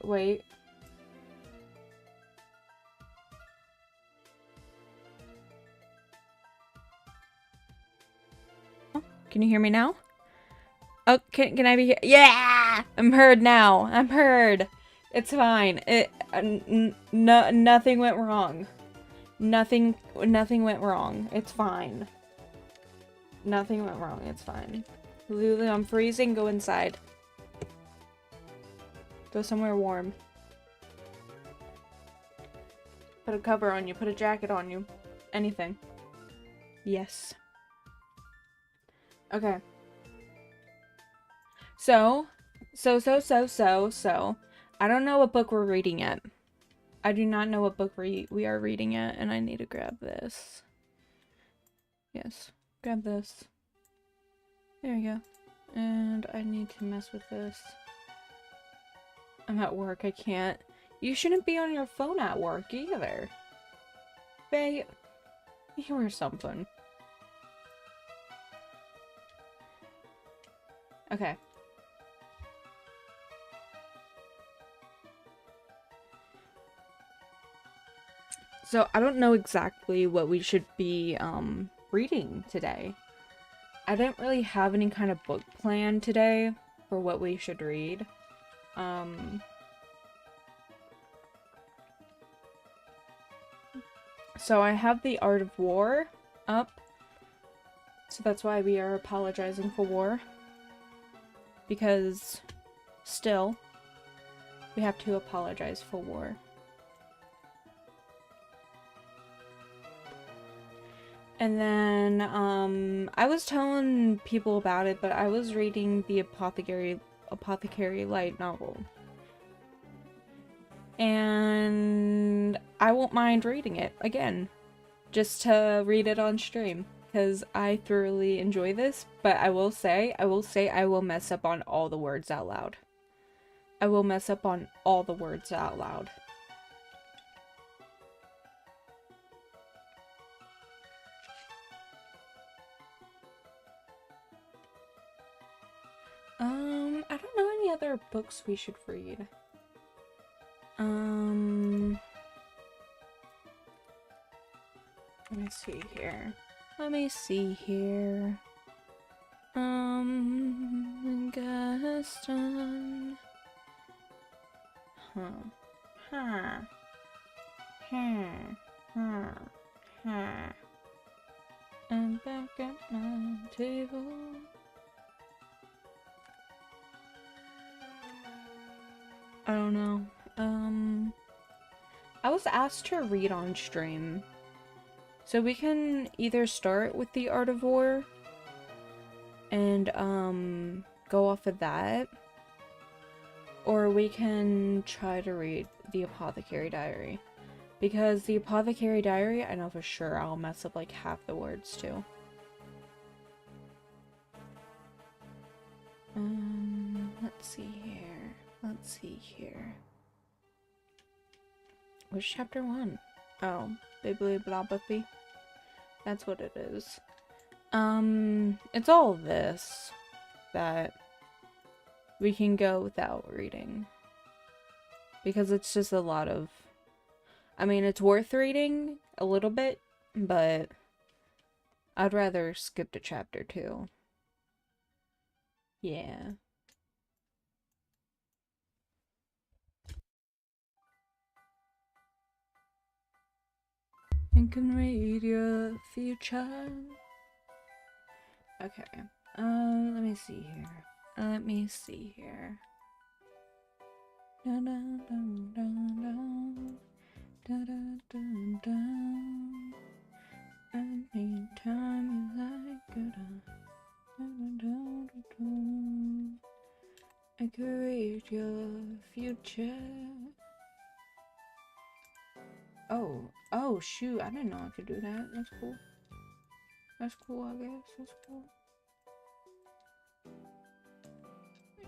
Wait. Can you hear me now? Oh, can I be here? Yeah! I'm heard now. I'm heard. It's fine. Nothing went wrong. Nothing went wrong. It's fine. Nothing went wrong. It's fine. Lulu, I'm freezing. Go inside. Go somewhere warm. Put a cover on you. Put a jacket on you. Anything. Yes. Okay. So, I don't know what book we're reading yet. I do not know what book we are reading yet, and I need to grab this. Yes, grab this. There we go. And I need to mess with this. I'm at work, I can't. You shouldn't be on your phone at work either. Babe, you or something. Okay. So, I don't know exactly what we should be, reading today. I didn't really have any kind of book plan today for what we should read. So I have The Art of War up. So that's why we are apologizing for war. Because, still, we have to apologize for war. And then, I was telling people about it, but I was reading the Apothecary light novel. And I won't mind reading it again, just to read it on stream, because I thoroughly enjoy this, but I will say I will mess up on all the words out loud. I will mess up on all the words out loud. I don't know any other books we should read. Let me see here. Gaston. And back at my table. I don't know. I was asked to read on stream. So we can either start with The Art of War and go off of that, or we can try to read The Apothecary Diary. Because The Apothecary Diary, I know for sure I'll mess up like half the words too. Let's see here. Which chapter 1? Oh, Bibbly Blobby. That's what it is. It's all this that we can go without reading. Because it's just a lot of... I mean, it's worth reading a little bit, but I'd rather skip to chapter 2. Yeah. And can read your future. Okay. Let me see here. Dun, dun, dun, dun, dun. Dun, dun, dun, dun. Anytime you like it. Dun, dun, dun, dun. I can read your future. Oh, shoot, I didn't know I could do that. That's cool. That's cool, I guess. That's cool.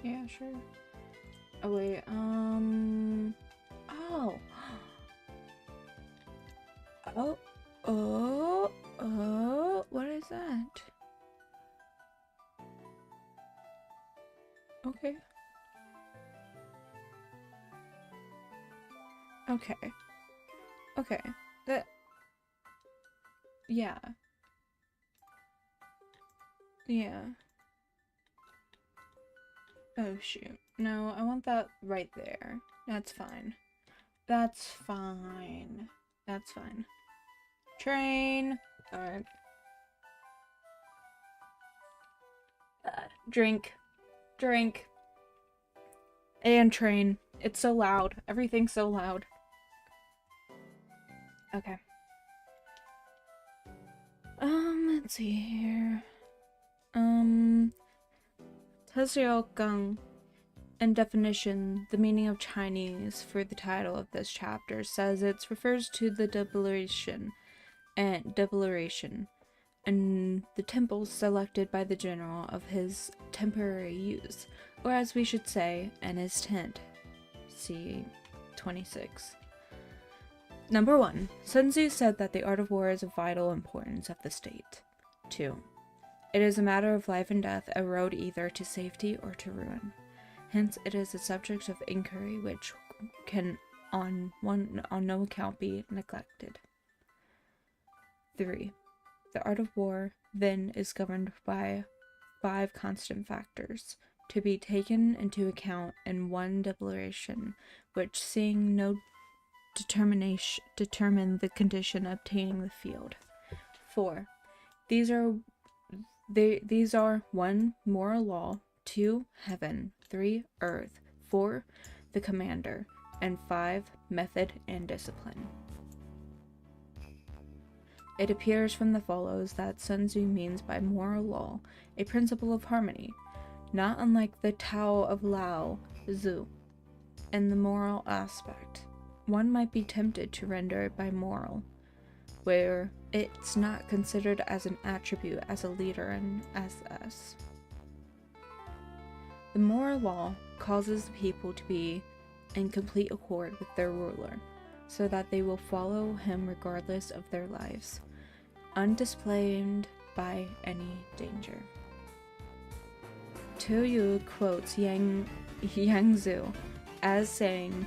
Yeah, sure. Oh, wait, oh. What is that? Okay. Okay. Okay. That... Yeah. Yeah. Oh, shoot. No, I want that right there. That's fine. That's fine. That's fine. Train. Alright. Drink. Drink. And train. It's so loud. Everything's so loud. Okay. Let's see here. Taoxiong. In definition, the meaning of Chinese for the title of this chapter says it refers to the declaration and the temples selected by the general of his temporary use, or as we should say, in his tent. See 26. Number 1. Sun Tzu said that the art of war is of vital importance of the state. 2. It is a matter of life and death, a road either to safety or to ruin. Hence, it is a subject of inquiry which can on no account be neglected. 3. The art of war, then, is governed by 5 constant factors, to be taken into account in one declaration, which, seeing no determine the condition obtaining the field. 4. These are 1. Moral law, 2. Heaven, 3. Earth, 4. The commander, and 5. Method and discipline. It appears from the follows that Sun Tzu means by moral law a principle of harmony, not unlike the Tao of Lao Tzu in the moral aspect. One might be tempted to render it by moral, where it's not considered as an attribute as a leader in SS. The moral law causes the people to be in complete accord with their ruler, so that they will follow him regardless of their lives, undisciplined by any danger. Tu Yu quotes Yang Zhu as saying,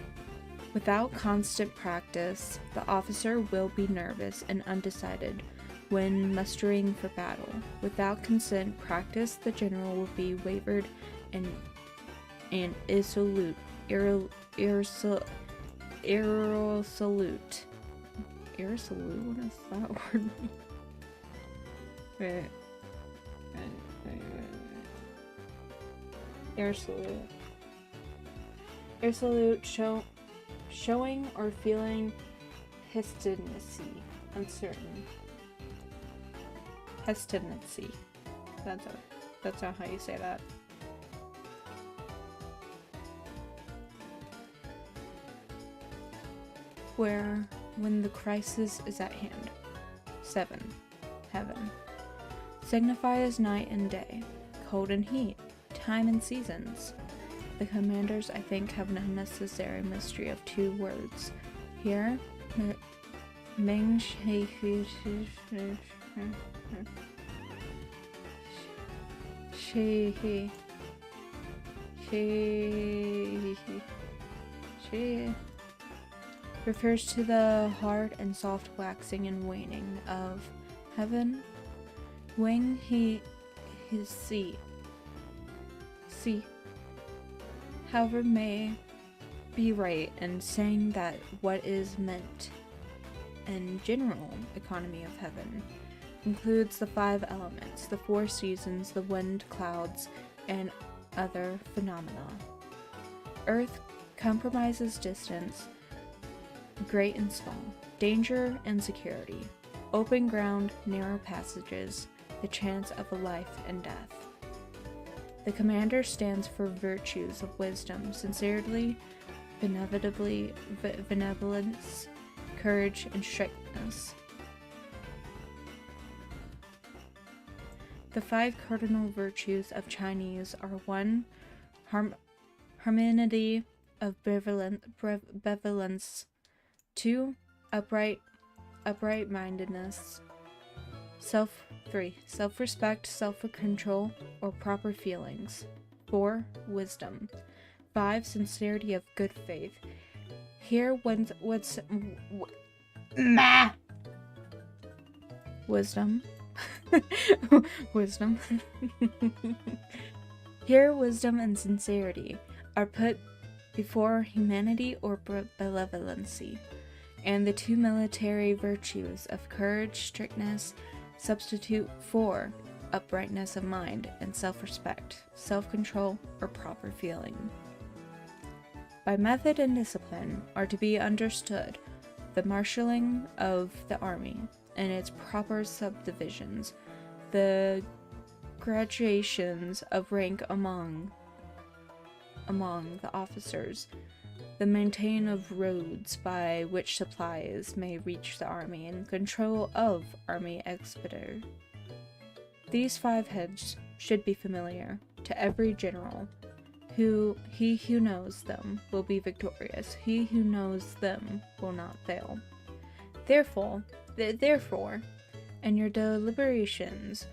"Without constant practice, the officer will be nervous and undecided when mustering for battle. Without constant practice, the general will be wavered and irresolute. Irresolute? Irresolute? What does that word mean? Wait. Irresolute. Irresolute, showing or feeling hesitancy, uncertain. Hesitancy. That's not how you say that. When the crisis is at hand. 7. Heaven. Signifies night and day, cold and heat, time and seasons. The commanders, I think, have an unnecessary mystery of 2 words. Here, Ming Shi refers to the hard and soft waxing and waning of heaven. Wing he his sea. However, may be right in saying that what is meant in general economy of heaven includes the 5 elements, the 4 seasons, the wind, clouds, and other phenomena. Earth compromises distance, great and small, danger and security, open ground, narrow passages, the chance of a life and death. The commander stands for virtues of wisdom, sincerity, benevolence, courage, and strictness. The 5 cardinal virtues of Chinese are 1. Harmony of benevolence, 2. Upright-mindedness, 3. Self-respect, self-control, or proper feelings, 4. Wisdom, 5. Sincerity of good faith, Here what's wisdom. Wisdom. Here wisdom and sincerity are put before humanity or benevolency, and the two military virtues of courage, strictness, substitute for uprightness of mind and self-respect, self-control, or proper feeling. By method and discipline are to be understood the marshalling of the army and its proper subdivisions, the gradations of rank among the officers, the maintaining of roads by which supplies may reach the army, and control of army expeditor. These 5 heads should be familiar to every general. He who knows them will be victorious. He who knows them will not fail. Therefore, in your deliberations,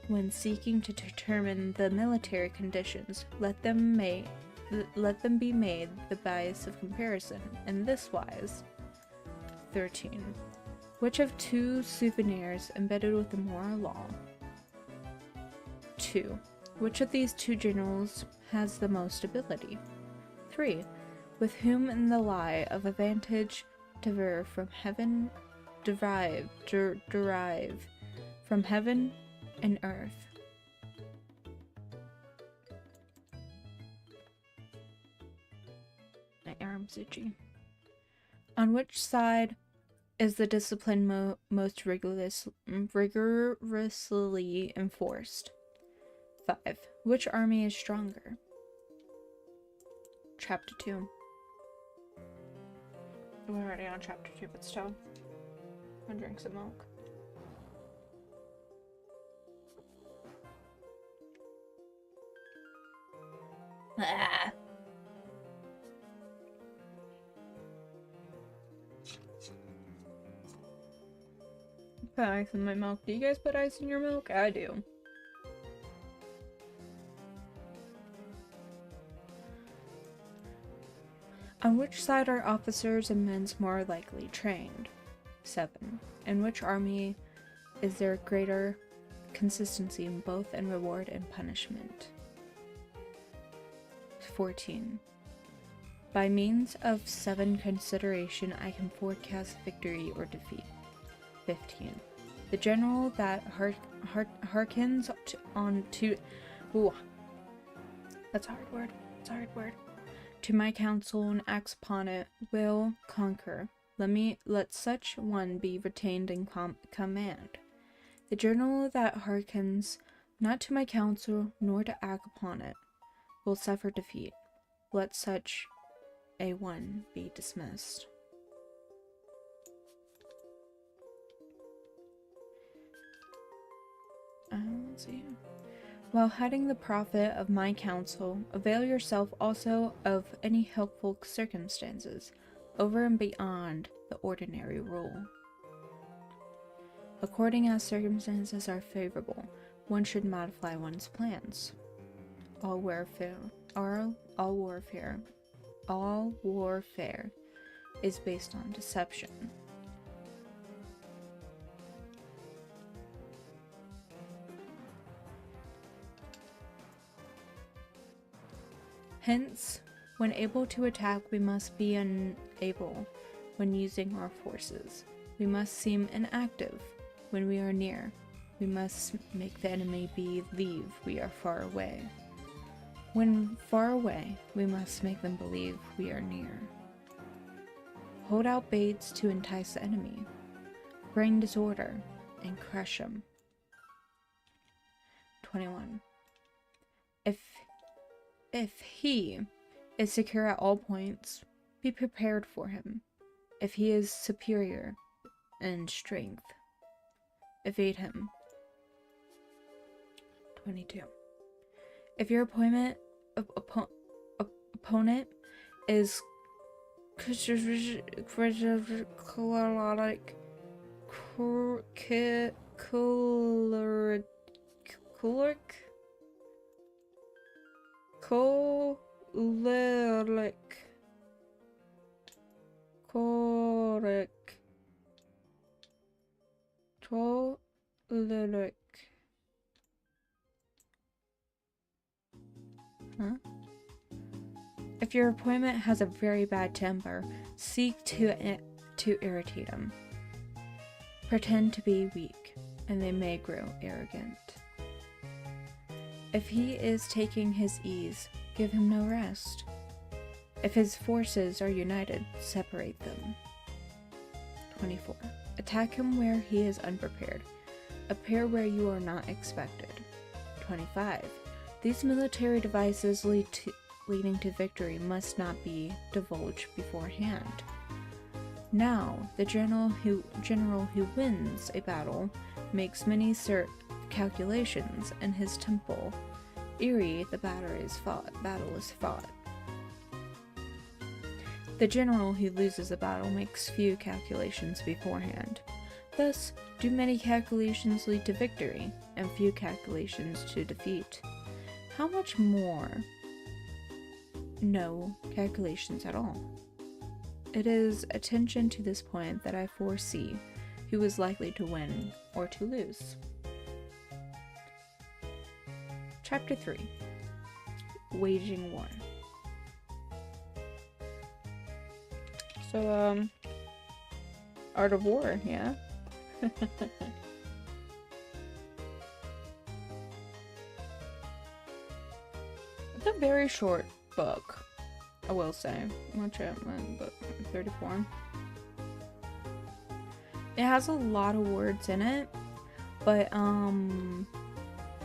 when seeking to determine the military conditions, let them be made the bias of comparison in this wise. 13. Which of 2 souvenirs embedded with the moral law? 2. Which of these 2 generals has the most ability? 3. With whom in the lie of advantage derive from heaven and earth? My arm's itchy. On which side is the discipline most rigorously enforced? 5. Which army is stronger? Chapter 2. We're already on chapter 2, but still. I'm gonna drink some milk. Ah. Put ice in my milk. Do you guys put ice in your milk? I do. On which side are officers and men more likely trained? 7. In which army is there greater consistency in both in reward and punishment? 14. By means of 7 consideration I can forecast victory or defeat. 15. The general that hearkens to ooh, that's a hard word. It's a hard word. To my counsel and acts upon it will conquer. Let such one be retained in command. The general that hearkens not to my counsel nor to act upon it will suffer defeat. Let such a one be dismissed. Let's see. While heading the profit of my counsel, avail yourself also of any helpful circumstances, over and beyond the ordinary rule. According as circumstances are favorable, one should modify one's plans. All warfare is based on deception. Hence, when able to attack, we must be unable when using our forces. We must seem inactive when we are near. We must make the enemy believe we are far away. When far away, we must make them believe we are near. Hold out baits to entice the enemy. Bring disorder and crush him. 21. If he is secure at all points, be prepared for him. If he is superior in strength, evade him. 22. If your opponent is choleric, Correct. Trollic. Huh? If your appointment has a very bad temper, seek to irritate him. Pretend to be weak, and they may grow arrogant. If he is taking his ease, give him no rest. If his forces are united, separate them. 24. Attack him where he is unprepared. Appear where you are not expected. 25. These military devices leading to victory must not be divulged beforehand. Now, the general who wins a battle makes many calculations in his temple. Ere the battle is fought. The general who loses a battle makes few calculations beforehand. Thus, do many calculations lead to victory, and few calculations to defeat. How much more? No calculations at all. It is attention to this point that I foresee who is likely to win or to lose. Chapter 3. Waging War. So, Art of War, yeah? It's a very short book, I will say. Watch it, book 34. It has a lot of words in it, but,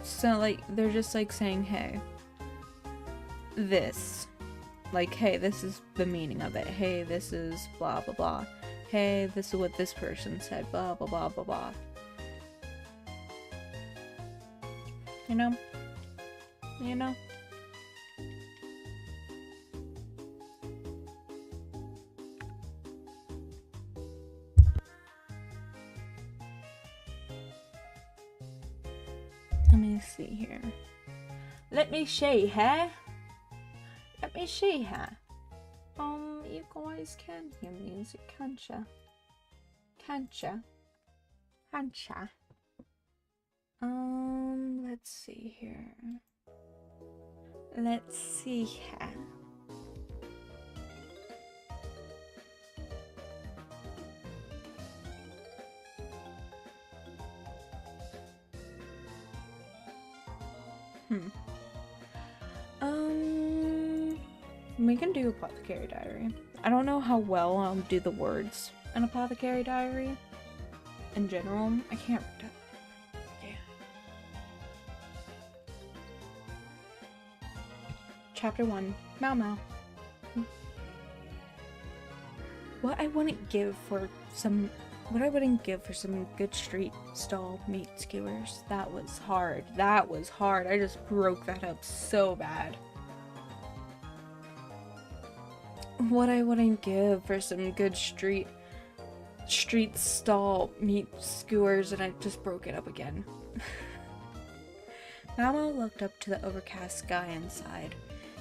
so, like, they're just, like, saying, hey, this. Like, hey, this is the meaning of it. Hey, this is blah, blah, blah. Hey, this is what this person said. Blah, blah, blah, blah, blah. You know? You know? Let me see here. Let me see, huh? Let me see her. You guys can hear music, can't ya? Can't ya? Can't ya? Let's see here. Let's see her. We can do Apothecary Diary. I don't know how well I'll do the words in Apothecary Diary. In general, I can't. Yeah. Chapter 1. Mau Mau. What I wouldn't give for some good street stall meat skewers. That was hard. That was hard. I just broke that up so bad. What I wouldn't give for some good street stall meat skewers, and I just broke it up again. Mama looked up to the overcast sky and sighed.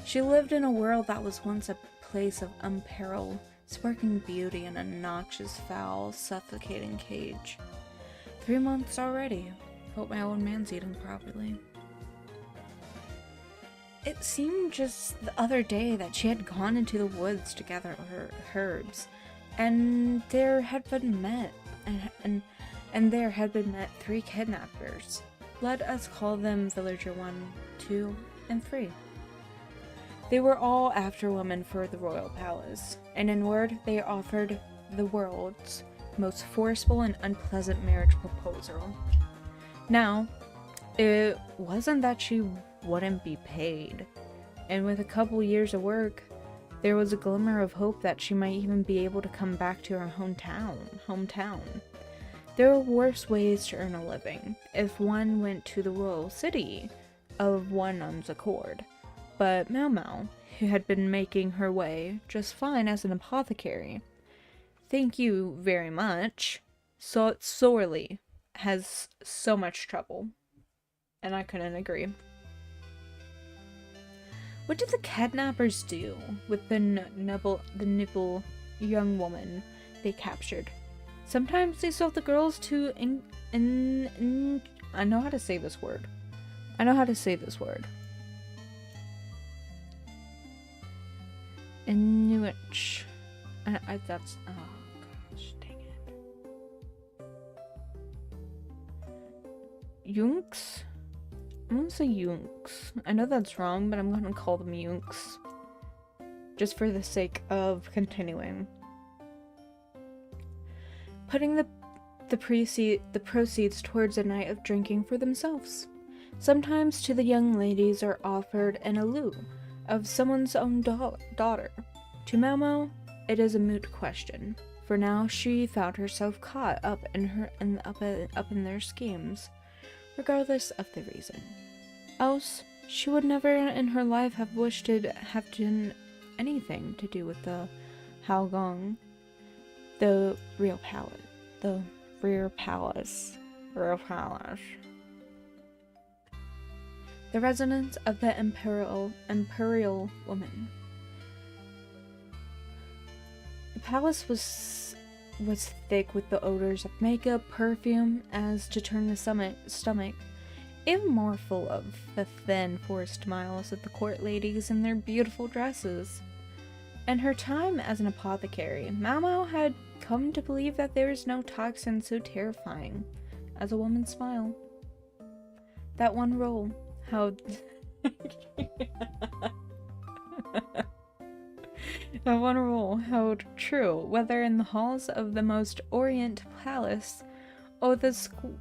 She lived in a world that was once a place of unparalleled, sparkling beauty in a noxious, foul, suffocating cage. 3 months already. Hope my old man's eating properly. It seemed just the other day that she had gone into the woods to gather her herbs, and there had been met, and there had been met 3 kidnappers. Let us call them Villager 1, 2, and 3. They were all after women for the royal palace, and in word they offered the world's most forceful and unpleasant marriage proposal. Now, it wasn't that she wouldn't be paid, and with a couple years of work, there was a glimmer of hope that she might even be able to come back to her hometown. There were worse ways to earn a living if one went to the royal city of one's accord, but Mau Mau, who had been making her way just fine as an apothecary, thank you very much, so sorely has so much trouble. And I couldn't agree. What did the kidnappers do with the nibble young woman they captured. Sometimes they sold the girls to I know how to say this word. Inuit. That's, oh gosh, dang it. Yunks? I'm gonna say Yunks. I know that's wrong, but I'm gonna call them Yunks. Just for the sake of continuing. Putting the proceeds towards a night of drinking for themselves. Sometimes to the young ladies are offered an lieu of someone's own daughter. To Mau Mau, it is a moot question, for now she found herself caught up in their schemes, regardless of the reason. Else, she would never in her life have wished to have done anything to do with the Haogong, the real palace. The residence of the imperial woman. The palace was thick with the odors of makeup, perfume, as to turn the stomach, even more full of the thin forest smiles of the court ladies in their beautiful dresses. In her time as an apothecary, Mau Mau had come to believe that there is no toxin so terrifying as a woman's smile. That one role, how held true, whether in the halls of the most orient palace or the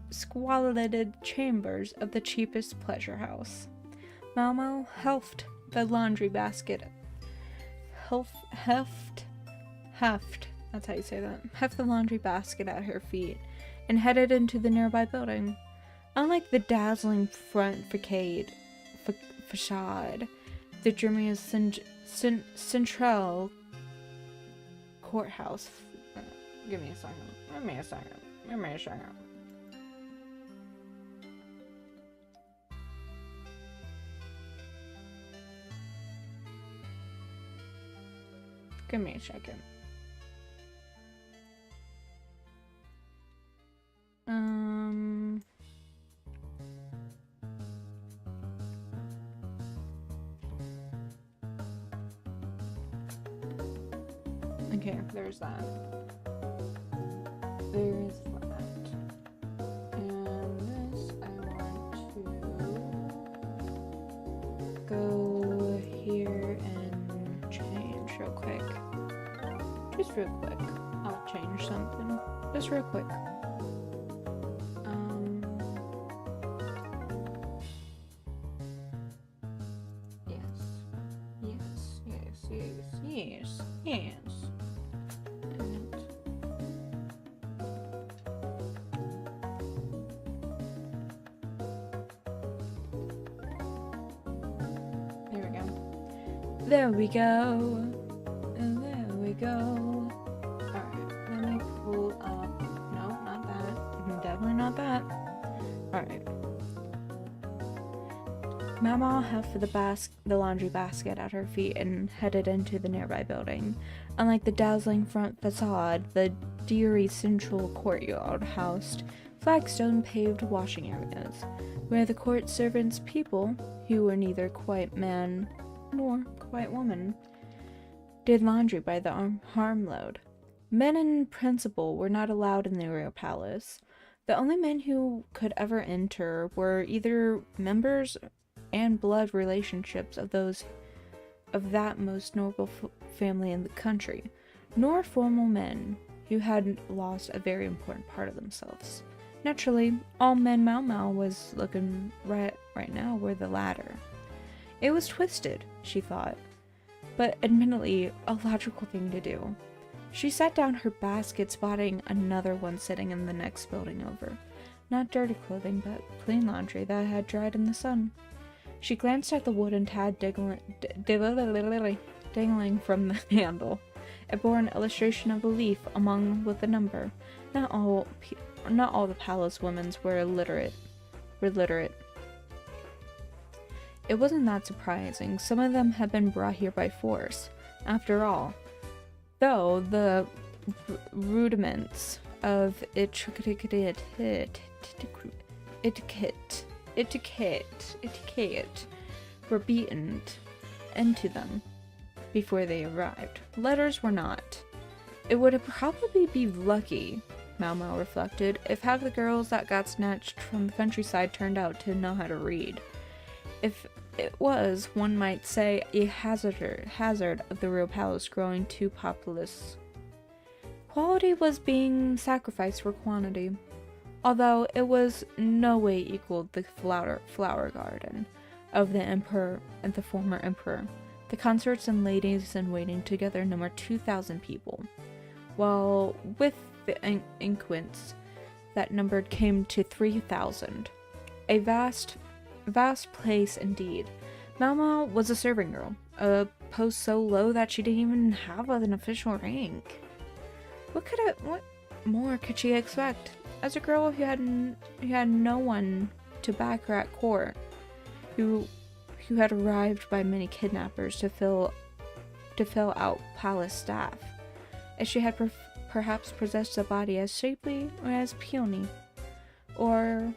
squalid chambers of the cheapest pleasure house. Mau Mau heft the laundry basket. That's how you say that. Heft the laundry basket at her feet and headed into the nearby building. Unlike the dazzling front facade, the dreamy Central courthouse. Give me a second. Okay, there's that. There's that. And this, I want to go here and change real quick. Just real quick. I'll change something. Just real quick. Yes. There we go. Alright, let me pull up. No, not that. Definitely not that. Alright. Mau Mau hefted the laundry basket at her feet and headed into the nearby building. Unlike the dazzling front facade, the dreary central courtyard housed flagstone-paved washing areas, where the court servants' people, who were neither quite man nor quite woman, did laundry by the armload. Men in principle were not allowed in the royal palace. The only men who could ever enter were either members and blood relationships of those of that most noble family in the country, nor formal men who had lost a very important part of themselves. Naturally, all men Mau Mau was looking right now were the latter. It was twisted, she thought, but admittedly a logical thing to do. She set down her basket, spotting another one sitting in the next building over. Not dirty clothing, but clean laundry that had dried in the sun. She glanced at the wooden tag dangling from the handle. It bore an illustration of a leaf with a number. Not all the palace women were literate. It wasn't that surprising. Some of them had been brought here by force. After all, though the rudiments of etiquette were beaten into them before they arrived. Letters were not. It would probably be lucky, Mau Mau reflected, if half the girls that got snatched from the countryside turned out to know how to read. If it was, one might say, a hazard of the real palace growing too populous. Quality was being sacrificed for quantity, although it was no way equaled the flower garden of the emperor and the former emperor. The consorts and ladies in waiting together numbered 2,000 people, while with the inquins that numbered came to 3,000. A vast place indeed. Mau Mau was a serving girl, a post so low that she didn't even have an official rank. What more could she expect? As a girl who had no one to back her at court, who had arrived by many kidnappers to fill out palace staff, if she had perhaps possessed a body as shapely or as peony, or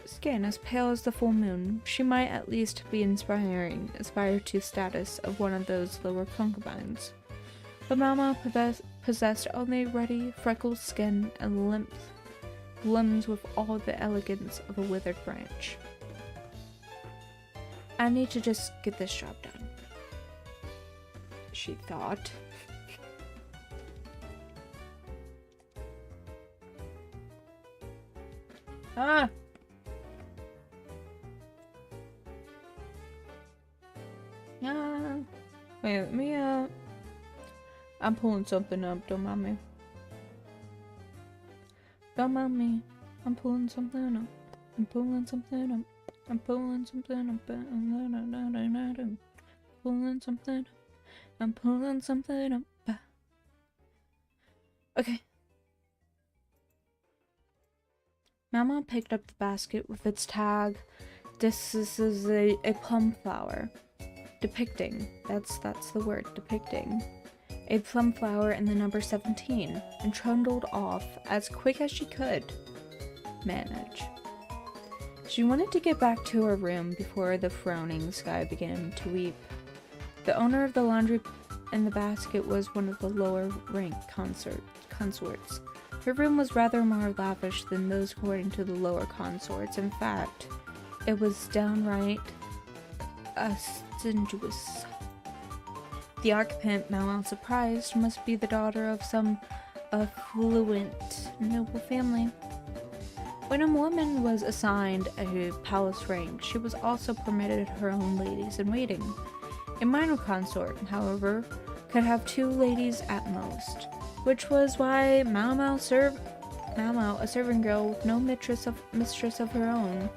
skin as pale as the full moon, she might at least be aspire to status of one of those lower concubines. But Mau Mau possessed only ruddy, freckled skin and limbs with all the elegance of a withered branch. I need to just get this job done, she thought. Ah! Yeah. Wait, let me, I'm pulling something up, don't mind me. Don't mind me. I'm pulling something up. I'm pulling something up. I'm pulling something up. Pulling something up. I'm pulling something up. Okay. Mau Mau picked up the basket with its tag. This is a plum flower. Depicting. That's the word. Depicting. A plum flower in the number 17, and trundled off as quick as she could manage. She wanted to get back to her room before the frowning sky began to weep. The owner of the laundry and the basket was one of the lower rank consorts. Her room was rather more lavish than those according to the lower consorts. In fact, it was downright ostensious. The occupant, Mau Mau surprised, must be the daughter of some affluent noble family. When a woman was assigned a palace rank, she was also permitted her own ladies-in-waiting. A minor consort, however, could have 2 ladies at most, which was why Mau Mau, a serving girl with no mistress of her own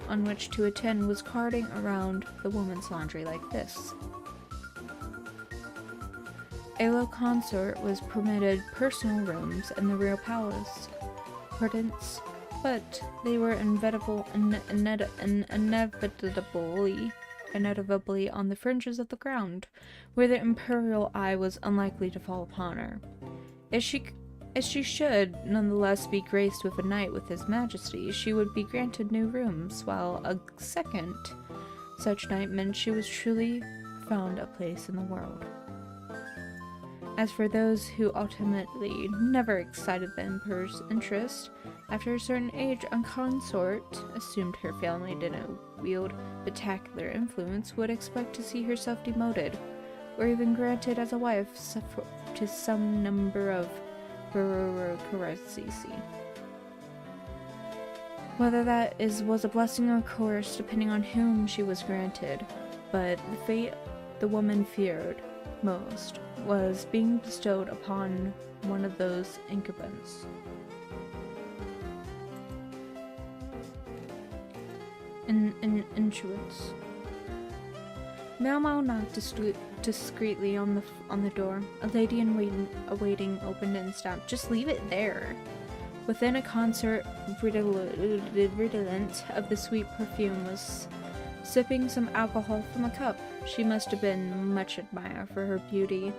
on which to attend, was carting around the woman's laundry like this. A low consort was permitted personal rooms in the real palace, but they were inevitably on the fringes of the ground, where the imperial eye was unlikely to fall upon her. If she should nonetheless be graced with a night with His Majesty, she would be granted new rooms, while a second such night meant she was truly found a place in the world. As for those who ultimately never excited the Emperor's interest, after a certain age, a consort, assumed her family didn't wield spectacular influence, would expect to see herself demoted, or even granted as a wife to some number of Karasisi. Whether that was a blessing or a curse, depending on whom she was granted, but the fate the woman feared most was being bestowed upon one of those incumbents. Insurance. Mau Mau knocked discreetly on the door. A lady in waiting opened and stopped. Just leave it there. Within a consort redolent of the sweet perfume was sipping some alcohol from a cup. She must have been much admired for her beauty,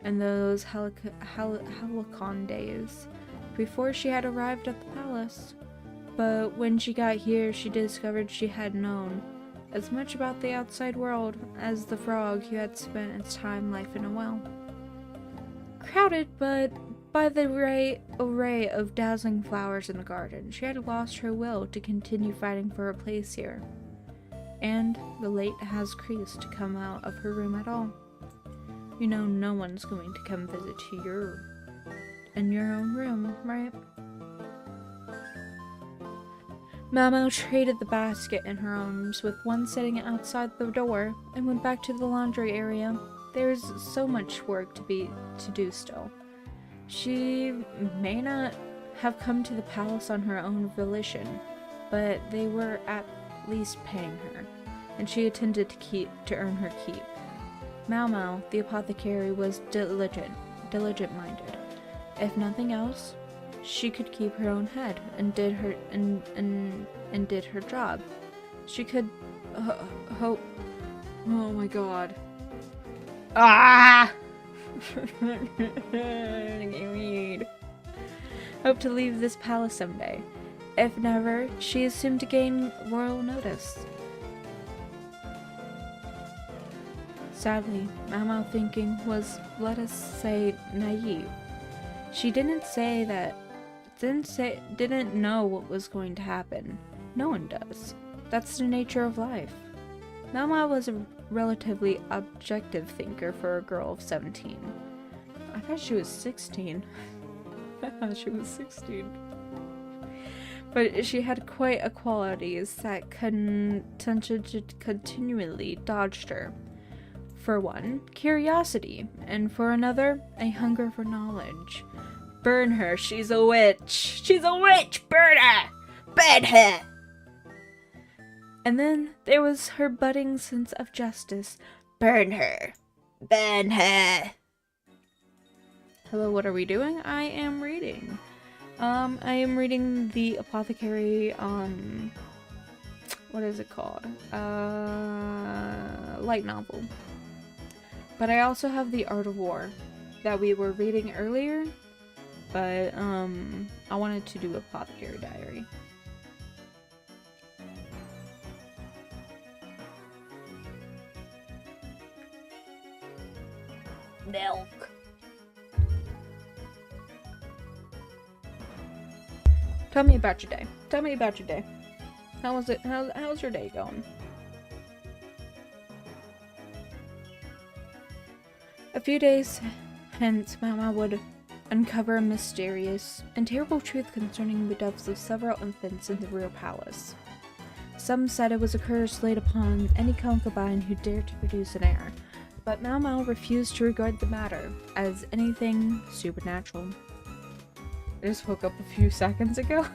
in those Helicon days, before she had arrived at the palace. But when she got here, she discovered she had known as much about the outside world as the frog who had spent its time life in a well. Crowded, but by the array of dazzling flowers in the garden, she had lost her will to continue fighting for a place here. And the late has creased to come out of her room at all. You know no one's going to come visit you in your own room, right? Mamo traded the basket in her arms with one sitting outside the door and went back to the laundry area. There's so much work to do still. She may not have come to the palace on her own volition, but they were at least paying her, and she intended to earn her keep. Mau, the apothecary, was diligent-minded. If nothing else, she could keep her own head and did her job. She could hope. Oh my god. Ah! Hope to leave this palace someday. If never, she is soon to gain royal notice. Sadly, Mau thinking was, let us say, naive. She didn't know what was going to happen. No one does. That's the nature of life. Mau was a relatively objective thinker for a girl of 17. I thought she was 16. I thought she was 16. But she had quite a qualities that continually dodged her. For one, curiosity, and for another, a hunger for knowledge. Burn her, she's a witch! She's a witch! Burn her! Burn her! And then there was her budding sense of justice. Burn her! Burn her! Hello, what are we doing? I am reading. I am reading the Apothecary, what is it called? Light novel. But I also have The Art of War that we were reading earlier, but I wanted to do Apothecary Diary. Milk. Tell me about your day. Tell me about your day. How was it? How's your day going? A few days hence, Mama would uncover a mysterious and terrible truth concerning the deaths of several infants in the real palace. Some said it was a curse laid upon any concubine who dared to produce an heir, but Mama refused to regard the matter as anything supernatural. I just woke up a few seconds ago.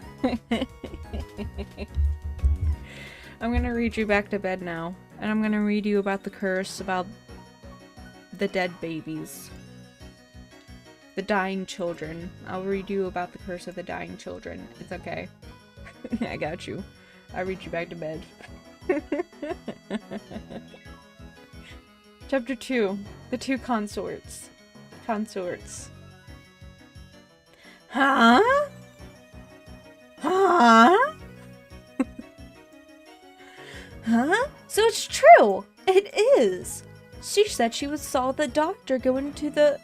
I'm gonna read you back to bed now, and I'm gonna read you about the curse, about the dead babies. The dying children. I'll read you about the curse of the dying children. It's okay. I got you. I'll read you back to bed. Chapter 2. The Two Consorts. Huh? Huh? Huh? So it's true! It is! She said she saw the doctor go into the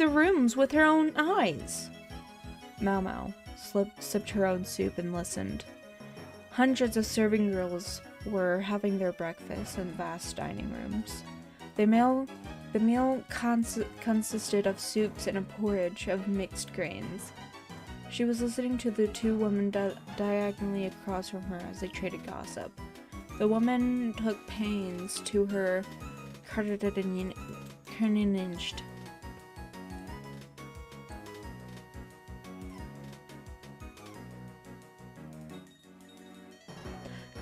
rooms with her own eyes. Mau sipped her own soup and listened. Hundreds of serving girls were having their breakfast in vast dining rooms. The meal consisted of soups and a porridge of mixed grains. She was listening to the two women diagonally across from her as they traded gossip. The woman took pains to her cardiganinged.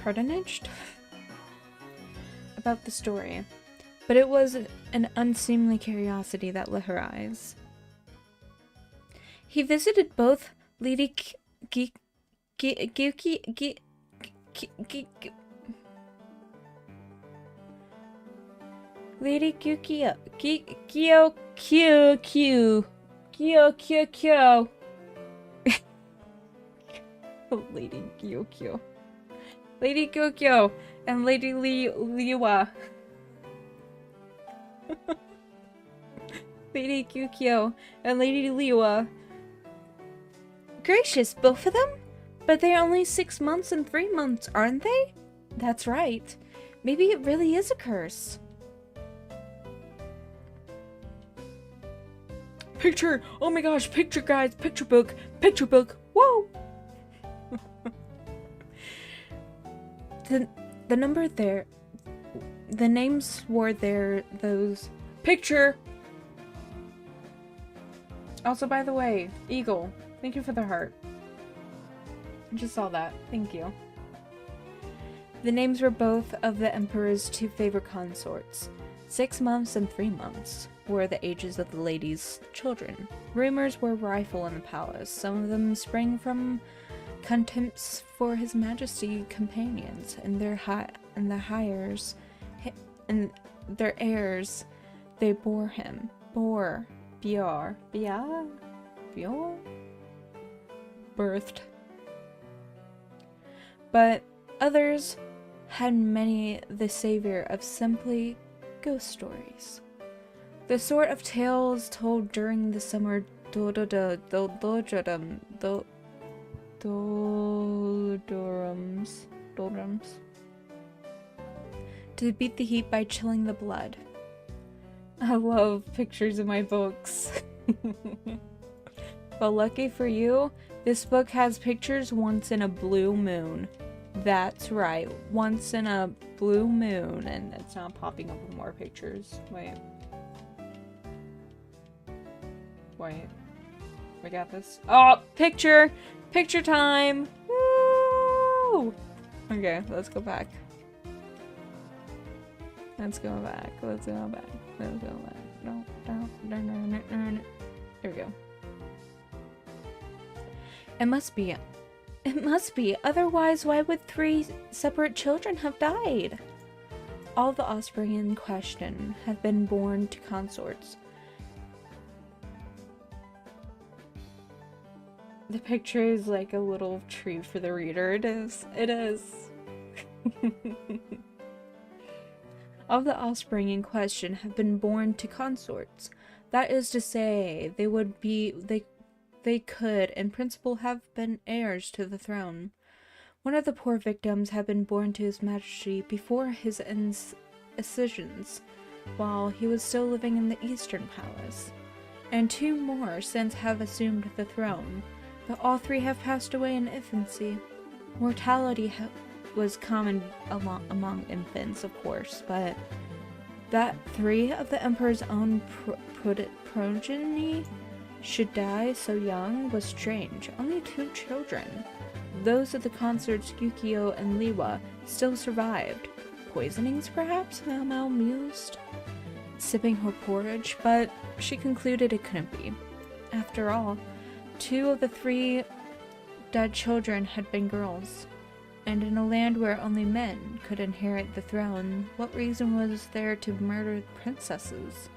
Cardanaged? About the story. But it was an unseemly curiosity that lit her eyes. He visited both Lady Q, Q. Q, Q, Q. Lady Q, Q. Lady Q, Q. And Lady Liwa. Lady Q, Q. And Lady Liwa. Gracious, both of them? But they're only 6 months and 3 months, aren't they? That's right. Maybe it really is a curse. Picture! Oh my gosh, picture guys, picture book, whoa! the number there, the names were there, those. Picture! Also, by the way, Eagle, thank you for the heart. I just saw that, thank you. The names were both of the Emperor's 2 favorite consorts. 6 months and 3 months were the ages of the lady's children. Rumors were rife in the palace. Some of them sprang from contempts for His Majesty companions and their heirs. They bore him. Birthed. But others had many the savior of simply ghost stories. The sort of tales told during the summer doldrums to beat the heat by chilling the blood. I love pictures in my books. But lucky for you, this book has pictures once in a blue moon. That's right, once in a blue moon, and it's not popping up with more pictures. Wait. We got this. Oh, picture! Picture time! Woo! Okay, let's go back. Let's go back. No. There we go. It must be. Otherwise, why would 3 separate children have died? All the offspring in question have been born to consorts. The picture is like a little treat for the reader. It is. All the offspring in question have been born to consorts. That is to say, they could, in principle, have been heirs to the throne. One of the poor victims had been born to His Majesty before his accessions, while he was still living in the Eastern Palace, and 2 more since have assumed the throne, but all 3 have passed away in infancy. Mortality was common among infants, of course, but that 3 of the Emperor's own progeny should die so young was strange. Only 2 children, those of the consorts Yukio and Liwa, still survived. Poisonings, perhaps? Mao mused, sipping her porridge, but she concluded it couldn't be. After all, 2 of the 3 dead children had been girls, and in a land where only men could inherit the throne, what reason was there to murder princesses?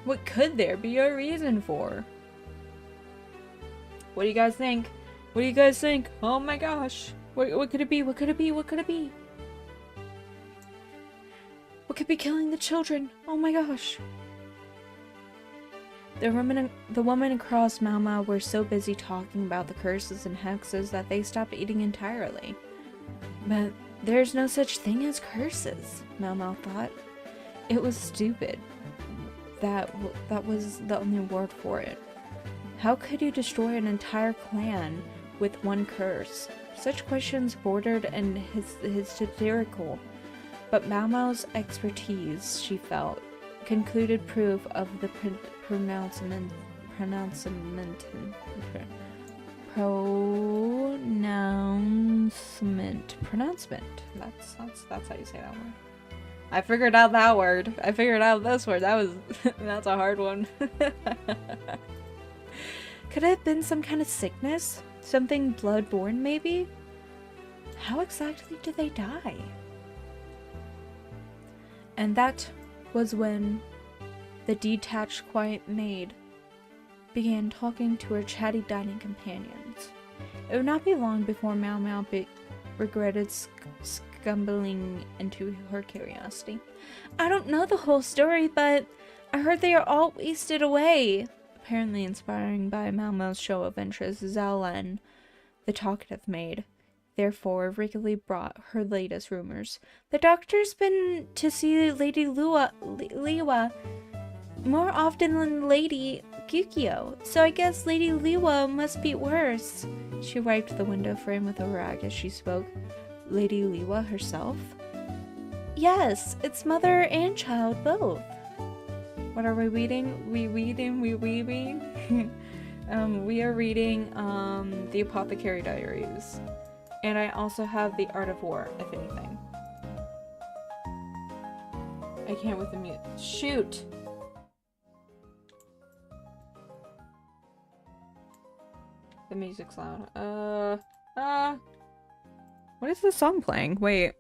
What could there be a reason for? What do you guys think? What do you guys think? Oh my gosh. What could it be? What could it be? What could it be? What could be killing the children? Oh my gosh. The woman across Mao were so busy talking about the curses and hexes that they stopped eating entirely. But there's no such thing as curses, Mao thought. It was stupid. That was the only word for it. How could you destroy an entire clan with one curse? Such questions bordered in hysterical. But Mao's expertise, she felt, concluded proof of the pronouncement. That's how you say that word. I figured out that word. I figured out this word. That's a hard one. Could it have been some kind of sickness? Something blood-borne, maybe? How exactly did they die? And that was when the detached, quiet maid began talking to her chatty dining companions. It would not be long before Mau Mau regretted scumbling into her curiosity. I don't know the whole story, but I heard they are all wasted away. Apparently inspiring by Mau Mau's show of interest, Zhao Len, the talkative maid, therefore regularly brought her latest rumors. The doctor's been to see Lady Liwa more often than Lady Gyukyo, so I guess Lady Liwa must be worse. She wiped the window frame with a rag as she spoke. Lady Liwa herself? Yes, it's mother and child both. What are we reading? We reading? We are reading The Apothecary Diaries. And I also have The Art of War, if anything. I can't with the mute. Shoot! The music's loud. What is this song playing? Wait.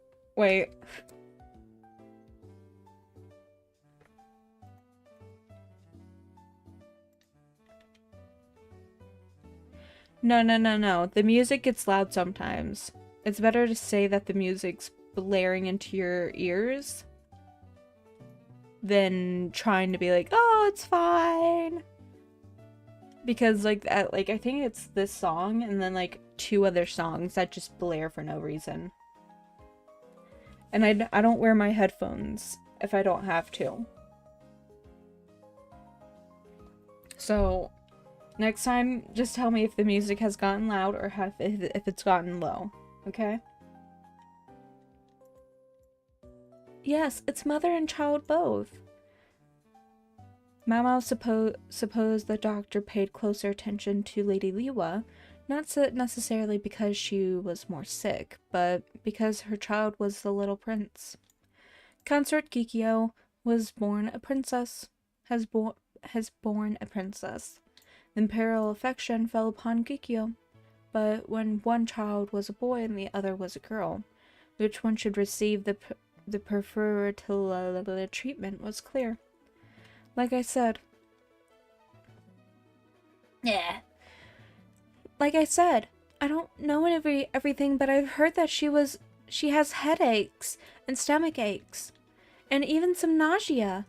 No. The music gets loud sometimes. It's better to say that the music's blaring into your ears than trying to be like, oh, it's fine. Because like I think it's this song and then like 2 other songs that just blare for no reason. And I don't wear my headphones if I don't have to. So next time, just tell me if the music has gotten loud or if it's gotten low, okay? Yes, it's mother and child both. Mau supposed the doctor paid closer attention to Lady Liwa, not necessarily because she was more sick, but because her child was the little prince. Consort Gyukyo was born a princess, has born a princess. The imperial affection fell upon Gyukyo, but when one child was a boy and the other was a girl, which one should receive the preferred treatment was clear. Like I said, I don't know everything, but I've heard that she has headaches and stomach aches, and even some nausea.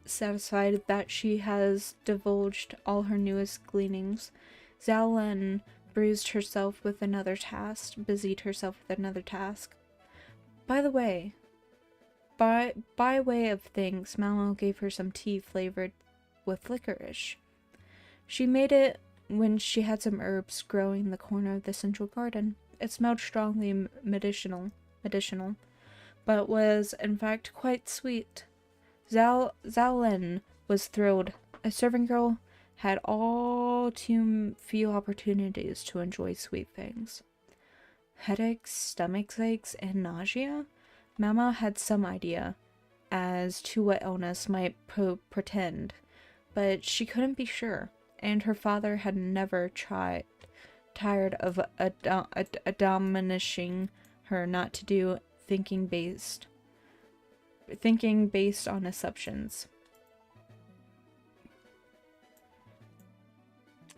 Satisfied that she has divulged all her newest gleanings, Zhao Len busied herself with another task. By the way, by way of thanks, Malmo gave her some tea flavored with licorice. She made it when she had some herbs growing in the corner of the central garden. It smelled strongly medicinal, but was in fact quite sweet. Zhao Len was thrilled. A servant girl had all too few opportunities to enjoy sweet things. Headaches, stomach aches, and nausea? Mama had some idea as to what illness might portend, but she couldn't be sure, and her father had never tired of admonishing her not to do thinking based on assumptions.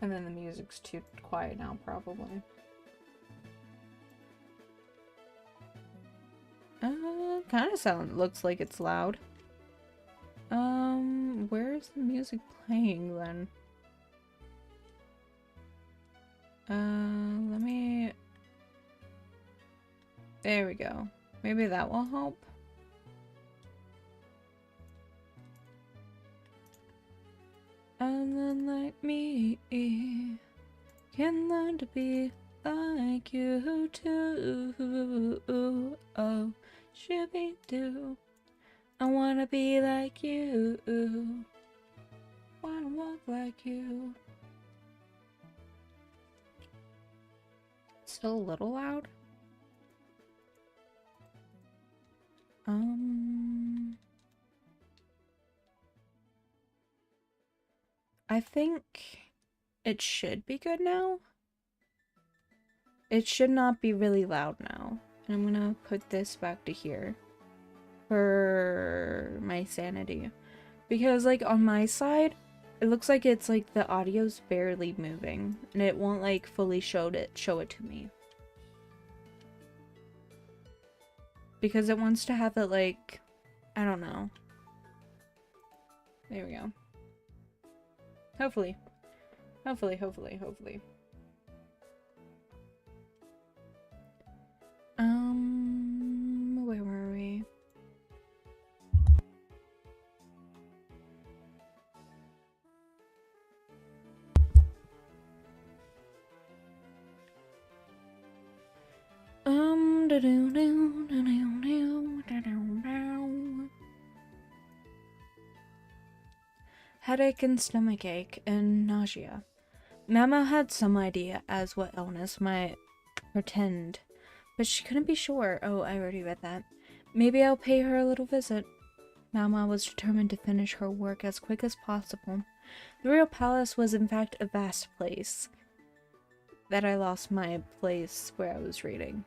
And then the music's too quiet now, probably. Kind of looks like it's loud. Where's the music playing then? Let me... There we go. Maybe that will help. And then like me can learn to be like you too. Oh, should be do. I wanna be like you. Wanna walk like you. Still a little loud. I think it should be good now. It should not be really loud now. And I'm gonna put this back to here. for my sanity. Because, like, on my side, it looks like it's, like, the audio's barely moving. And it won't, like, fully show it to me. Because it wants to have it, like, I don't know. There we go. Hopefully. Hopefully. Where were we? Headache and stomach ache and nausea. Mama had some idea as what illness might portend, but she couldn't be sure. Oh, I already read that. Maybe I'll pay her a little visit. Mama was determined to finish her work as quick as possible. The real palace was in fact a vast place. That I lost my place where I was reading.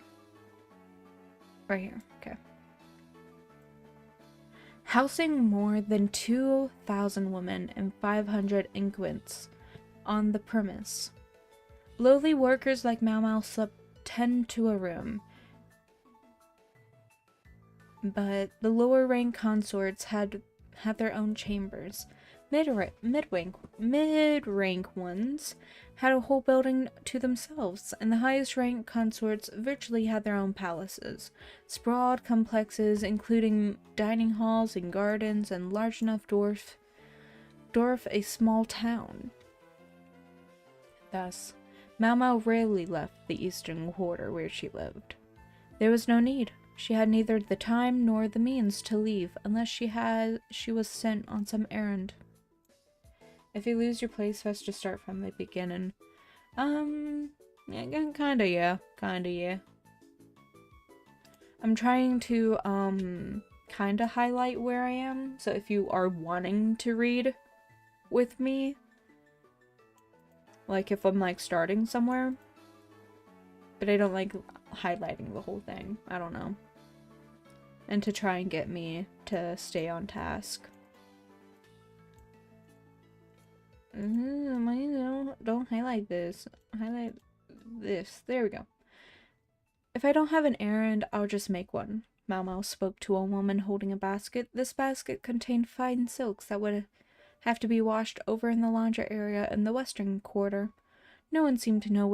Right here, okay. Housing more than 2,000 women and 500 inquins on the premise. Lowly workers like Mau Mau slept 10 to a room, but the lower rank consorts had their own chambers. Mid-rank ones had a whole building to themselves, and the highest rank consorts virtually had their own palaces, sprawled complexes including dining halls and gardens, and large enough dwarf a small town. Thus, Mau Mau rarely left the eastern quarter where she lived. There was no need. She had neither the time nor the means to leave unless she was sent on some errand. If you lose your place, best to start from the beginning. Kinda, yeah. I'm trying to, kinda highlight where I am, so if you are wanting to read with me, like if I'm, like, starting somewhere, but I don't like highlighting the whole thing. I don't know. And to try and get me to stay on task. Don't highlight this. Highlight this. There we go. If I don't have an errand, I'll just make one. Mau Mau spoke to a woman holding a basket. This basket contained fine silks that would have to be washed over in the laundry area in the western quarter. No one seemed to know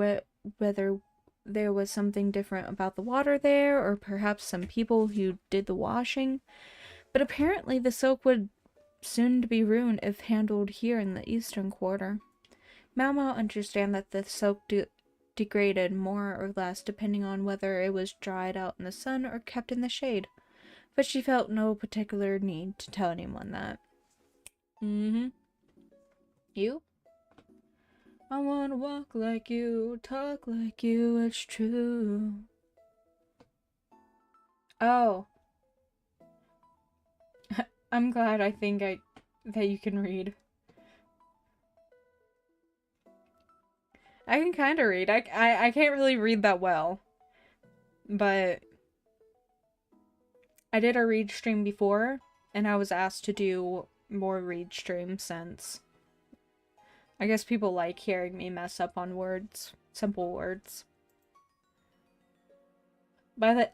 whether there was something different about the water there, or perhaps some people who did the washing. But apparently the silk would soon to be ruined if handled here in the eastern quarter. Mau Mau understood that the silk degraded more or less depending on whether it was dried out in the sun or kept in the shade, but she felt no particular need to tell anyone that. You? I wanna walk like you, talk like you, it's true. Oh. I'm glad that you can read. I can kind of read. I can't really read that well. But I did a read stream before, and I was asked to do more read streams since. I guess people like hearing me mess up on words. Simple words. By the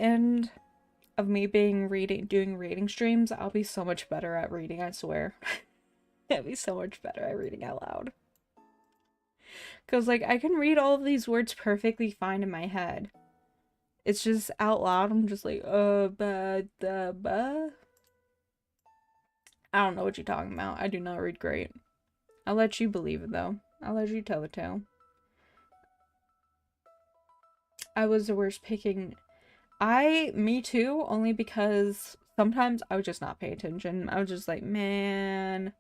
end of me doing reading streams, I'll be so much better at reading, I swear. I'll be so much better at reading out loud. Because, like, I can read all of these words perfectly fine in my head. It's just out loud, I'm just like, I don't know what you're talking about. I do not read great. I'll let you believe it, though. I'll let you tell the tale. I was the worst picking. Me too, only because sometimes I would just not pay attention. I was just like, man,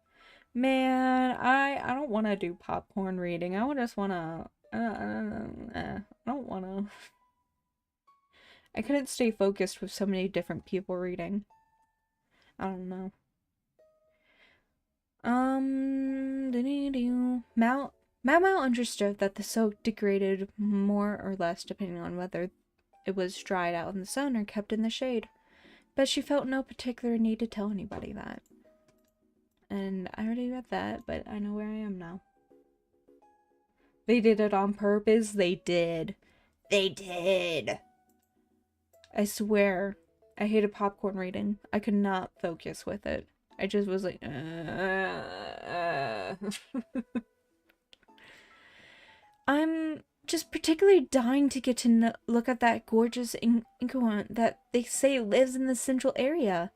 I don't want to do popcorn reading. I just want to, I don't want to. I couldn't stay focused with so many different people reading. I don't know. Mau Mau understood that the silk degraded more or less depending on whether it was dried out in the sun or kept in the shade. but she felt no particular need to tell anybody that. And I already read that, but I know where I am now. They did it on purpose. They did. They did. I swear. I hated popcorn reading. I could not focus with it. I just was like, I'm just particularly dying to get to look at that gorgeous Incuant that they say lives in the central area,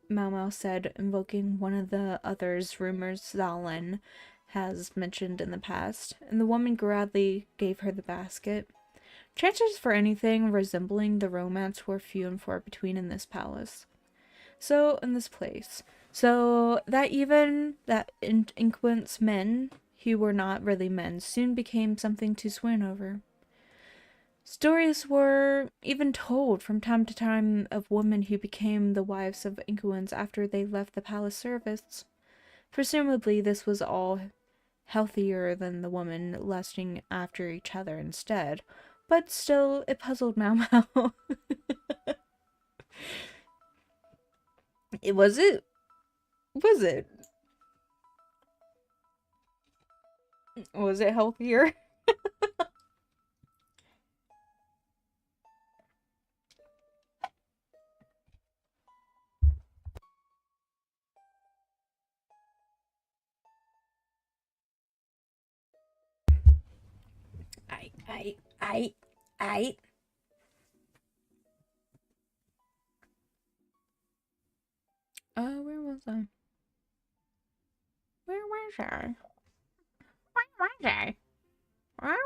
Mau Mau said, invoking one of the others rumors Zalin has mentioned in the past, and the woman gladly gave her the basket. Chances for anything resembling the romance were few and far between in this place. So that even that Inquint's men, who were not really men, soon became something to swoon over. Stories were even told from time to time of women who became the wives of Inquins after they left the palace service. Presumably this was all healthier than the women lusting after each other instead, but still it puzzled Mau Mau. Was it? Was it healthier? I. Where was I? Where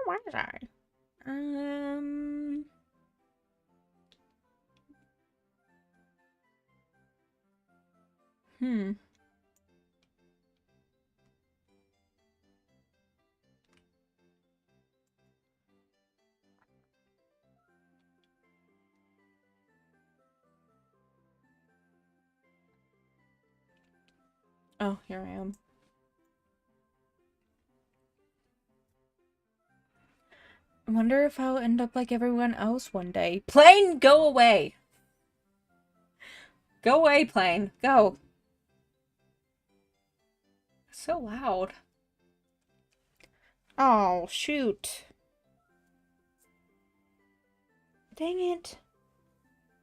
was I? Hmm. Oh, here I am. I wonder if I'll end up like everyone else one day. Plane, go away! Go away, plane. Go. So loud. Oh, shoot. Dang it.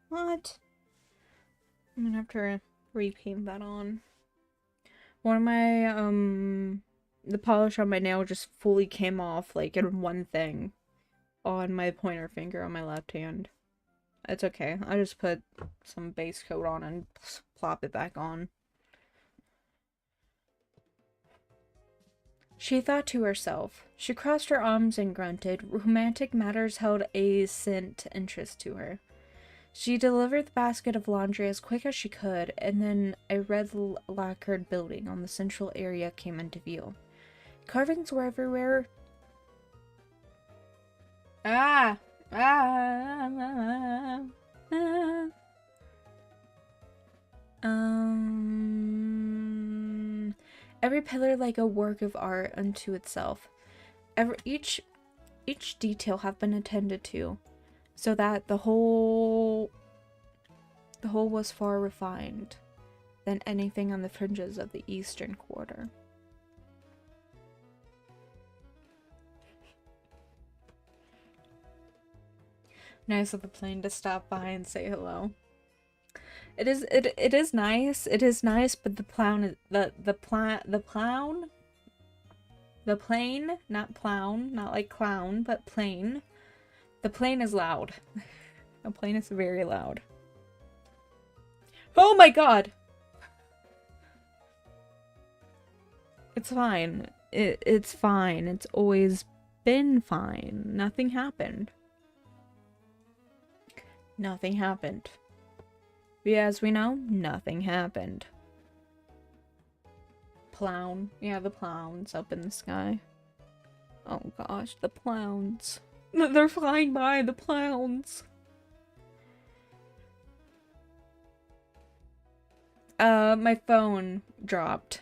What? I'm gonna have to repaint that on. One of my, the polish on my nail just fully came off, like, in one thing. On my pointer finger on my left hand. It's okay. I just put some base coat on and plop it back on. She thought to herself. She crossed her arms and grunted. Romantic matters held a scent interest to her. She delivered the basket of laundry as quick as she could, and then a red lacquered building on the central area came into view. Carvings were everywhere. Every pillar like a work of art unto itself. Each detail have been attended to, so that the whole was far refined than anything on the fringes of the eastern quarter. Nice of the plane to stop by and say hello. It is nice. It is nice, but the plane, not plown, not like clown, but plane. The plane is loud. The plane is very loud. Oh my god! It's fine. It's fine. It's always been fine. Nothing happened. Nothing happened. As we know, nothing happened. Plown. Yeah, the plowns up in the sky. Oh gosh, the plowns. They're flying by, the plowns. My phone dropped.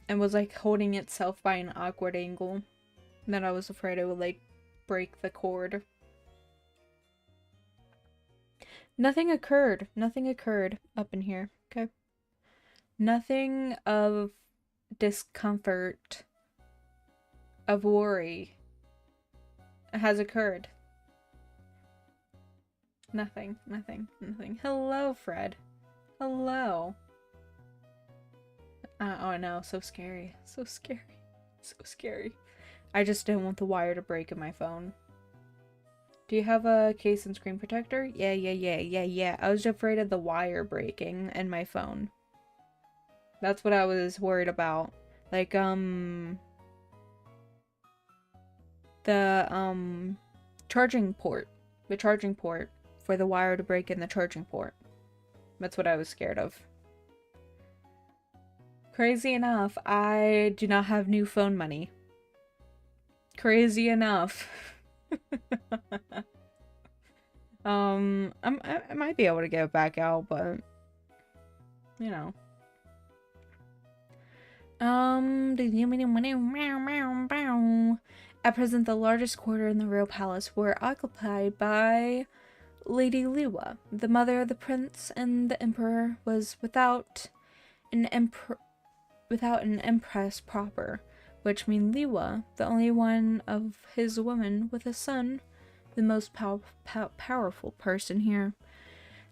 And was like holding itself by an awkward angle. That I was afraid it would like break the cord. Nothing occurred. Nothing occurred up in here. Okay. Nothing of discomfort, of worry has occurred. Nothing. Hello, Fred. Hello. Oh no, so scary. So scary. So scary. I just didn't want the wire to break in my phone. Do you have a case and screen protector? Yeah. I was afraid of the wire breaking in my phone. That's what I was worried about. Like, the, charging port. The charging port for the wire to break in the charging port. That's what I was scared of. Crazy enough, I do not have new phone money. Crazy enough. I might be able to get it back out, but you know. At present, the largest quarter in the royal palace were occupied by Lady Liwa, the mother of the prince, and the emperor was without an empress proper, which means Liwa, the only one of his women with a son, the most powerful person here.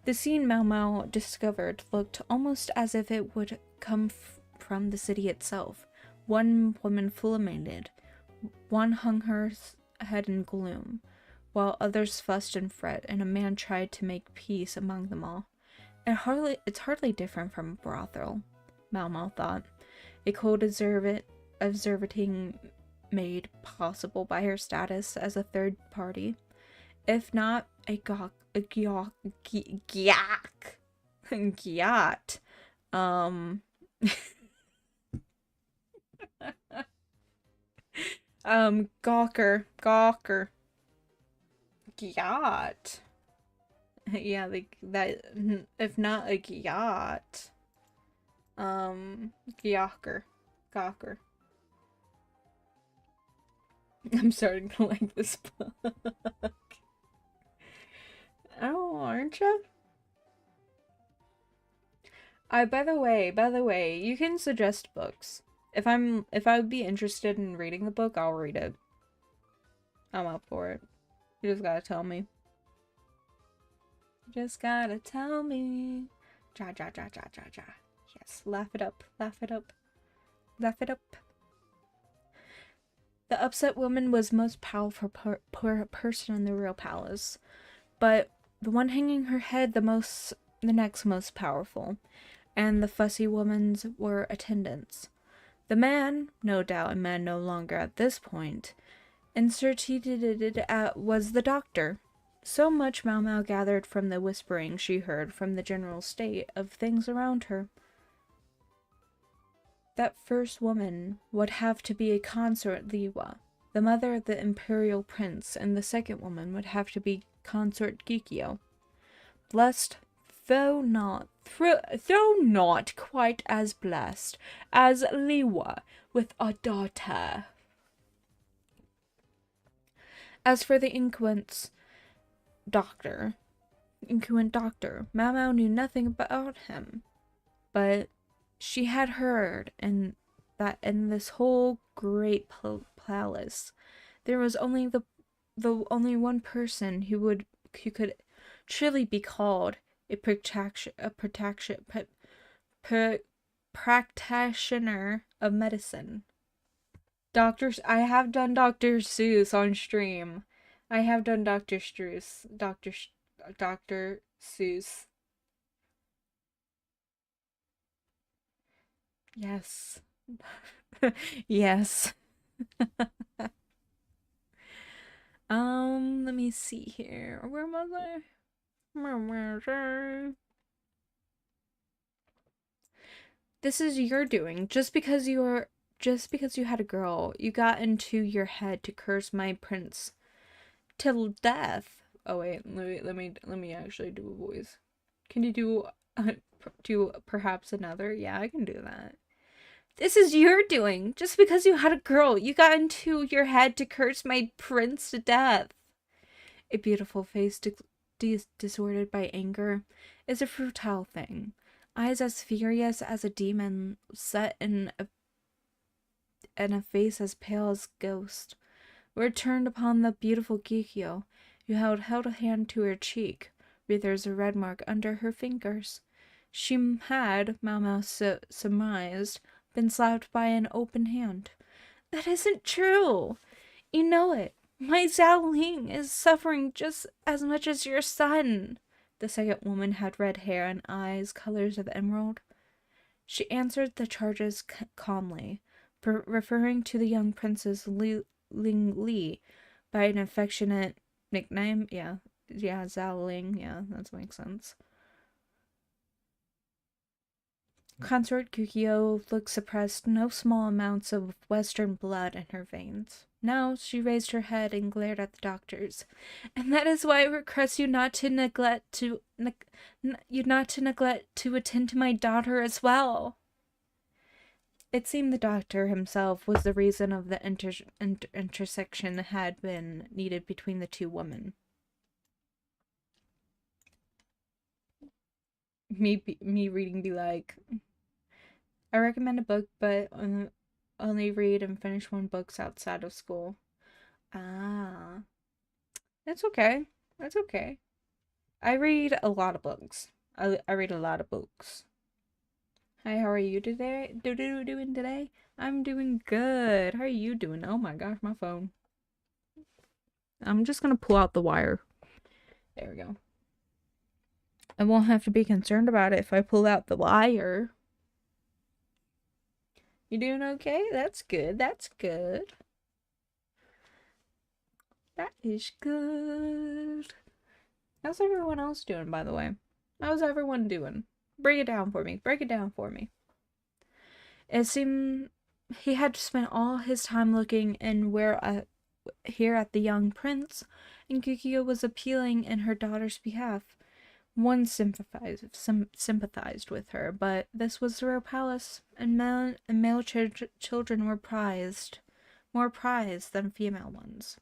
The scene Mau Mau discovered looked almost as if it would come from the city itself. One woman fulminated, one hung her head in gloom, while others fussed and fret, and a man tried to make peace among them all. It's hardly different from a brothel, Mau Mau thought. A cold observing made possible by her status as a third party, if not a gyat. Gawker. Gyat. Yeah, like that, if not a gyat. Gawker. I'm starting to like this book. Oh, aren't you? By the way, you can suggest books. If I would be interested in reading the book, I'll read it. I'm up for it. You just gotta tell me. You just gotta tell me. Ja. Yes, laugh it up. The upset woman was most powerful person in the royal palace, but the one hanging her head the next most powerful, and the fussy women's were attendants. The man, no doubt a man no longer at this point, inserted was the doctor. So much Mau Mau gathered from the whispering she heard from the general state of things around her. That first woman would have to be a consort Liwa, the mother of the imperial prince, and the second woman would have to be consort Gikyo. Blessed, though not quite as blessed as Liwa with a daughter. As for the incumbent doctor, Mau Mau knew nothing about him, but she had heard that in this whole great palace, there was only only one person who could truly be called a practitioner of medicine. I have done Dr. Seuss on stream. I have done Dr. Seuss. Yes. Yes. Let me see here. Where was I? This is your doing. Just because you had a girl, you got into your head to curse my prince till death. Oh wait, let me actually do a voice. Can you do perhaps another? Yeah, I can do that. This is your doing. Just because you had a girl, you got into your head to curse my prince to death. A beautiful face disordered by anger, is a futile thing. Eyes as furious as a demon, set in a face as pale as ghost, were turned upon the beautiful Gikyo, who held a hand to her cheek. There's a red mark under her fingers. She had, Mao surmised, been slapped by an open hand. That isn't true! You know it. My Xiaoling is suffering just as much as your son. The second woman had red hair and eyes colors of emerald. She answered the charges calmly, referring to the young princess Ling Li by an affectionate nickname. Yeah, Xiaoling. Yeah, that makes sense. Consort Kukio looked suppressed, no small amounts of Western blood in her veins. Now she raised her head and glared at the doctors. And that is why I request you not to neglect to attend to my daughter as well. It seemed the doctor himself was the reason of the intersection had been needed between the two women. Me reading be like, I recommend a book, but only read and finish one books outside of school. Ah, that's okay. That's okay. I read a lot of books. I read a lot of books. Hi, how are you today? Doing today? I'm doing good. How are you doing? Oh my gosh, my phone. I'm just gonna pull out the wire. There we go. I won't have to be concerned about it if I pull out the wire. You doing okay? That's good. That's good. That is good. How's everyone else doing, by the way? How's everyone doing? Break it down for me. Break it down for me. It seemed he had spent all his time looking here at the young prince, and Kikyo was appealing in her daughter's behalf. One sympathized with her, but this was the royal palace, and male children were prized, more prized than female ones.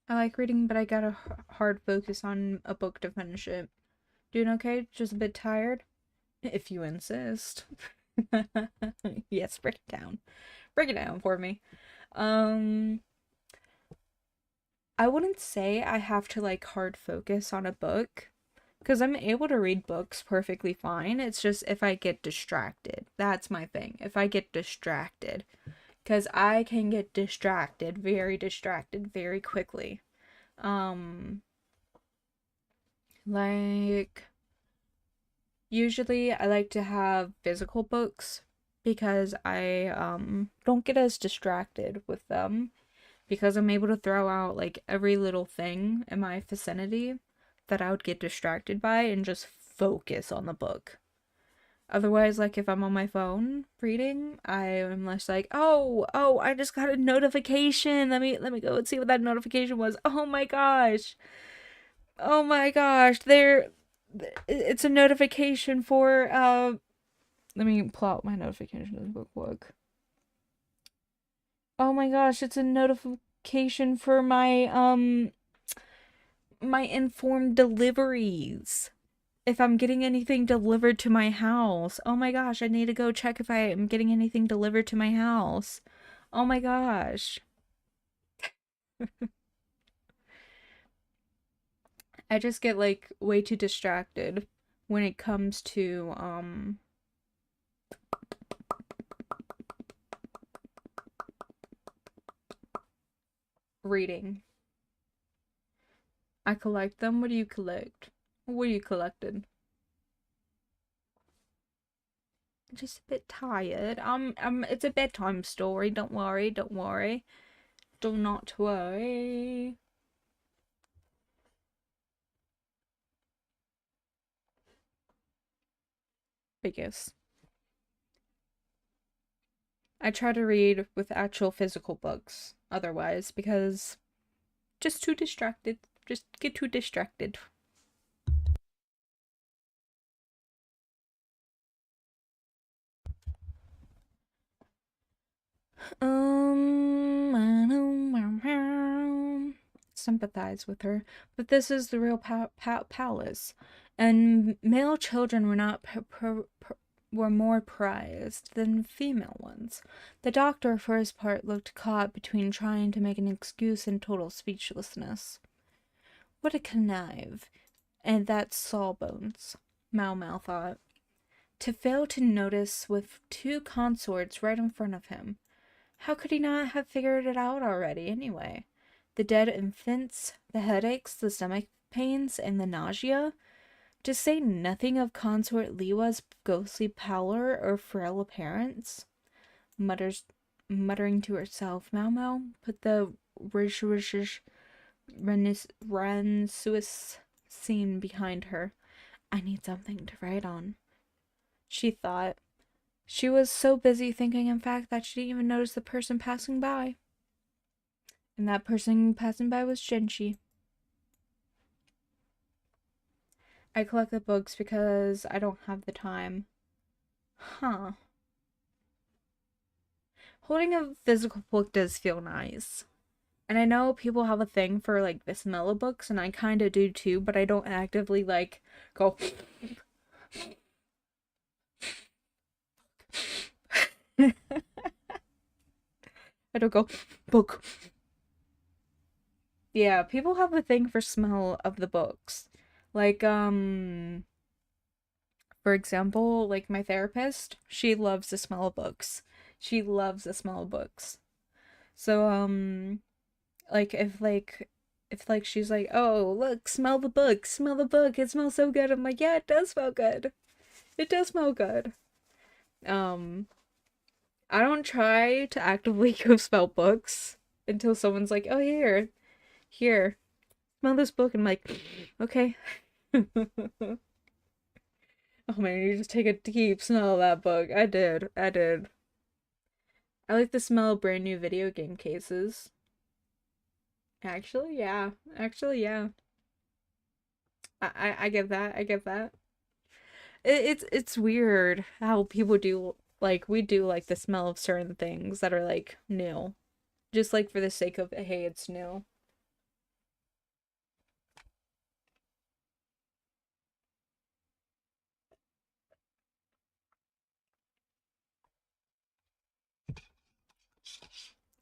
I like reading, but I got a hard focus on a book to finish it. Doing okay? Just a bit tired? If you insist. Yes, break it down. Break it down for me. I wouldn't say I have to like hard focus on a book, because I'm able to read books perfectly fine. It's just if I get distracted. That's my thing. If I get distracted. Because I can get distracted very quickly. Like, usually I like to have physical books because I don't get as distracted with them, because I'm able to throw out like every little thing in my vicinity that I would get distracted by and just focus on the book. Otherwise, like if I'm on my phone reading, I am less like, oh, I just got a notification. Let me go and see what that notification was. Oh my gosh. Oh my gosh. It's a notification for let me pull out my notification in the book. Oh my gosh, it's a notification for my my informed deliveries. If I'm getting anything delivered to my house. Oh my gosh, I need to go check if I am getting anything delivered to my house. Oh my gosh. I just get like way too distracted when it comes to reading. I collect them. What do you collect? What are you collected? Just a bit tired. It's a bedtime story. Don't worry. Don't worry. Do not worry. But yes. I try to read with actual physical books otherwise, because just too distracted. Just get too distracted. Sympathize with her, but this is the real palace, and male children were not were more prized than female ones. The doctor, for his part, looked caught between trying to make an excuse and total speechlessness. What a connive! And that's Sawbones, Mau Mau thought. To fail to notice with two consorts right in front of him. How could he not have figured it out already, anyway? The dead infants, the headaches, the stomach pains, and the nausea? To say nothing of Consort Liwa's ghostly pallor or frail appearance? Muttering to herself, Mau Mau put the Ransuous scene behind her. I need something to write on, she thought. She was so busy thinking, in fact, that she didn't even notice the person passing by. And that person passing by was Shinchi. I collect the books because I don't have the time. Huh. Holding a physical book does feel nice. And I know people have a thing for, like, the smell of books, and I kind of do too, but I don't actively, like, go... I don't go, book. Yeah, people have a thing for smell of the books. Like, for example, like my therapist, she loves the smell of books. She loves the smell of books. So, like, if she's like, oh, look, smell the book, it smells so good. I'm like, yeah, it does smell good. It does smell good. I don't try to actively go smell books until someone's like, oh, here, smell this book. And I'm like, okay. Oh man, you just take a deep smell of that book. I did. I like the smell of brand new video game cases. Actually, yeah. I get that. It's weird how people do, like, we do like the smell of certain things that are like new. Just like for the sake of, hey, it's new.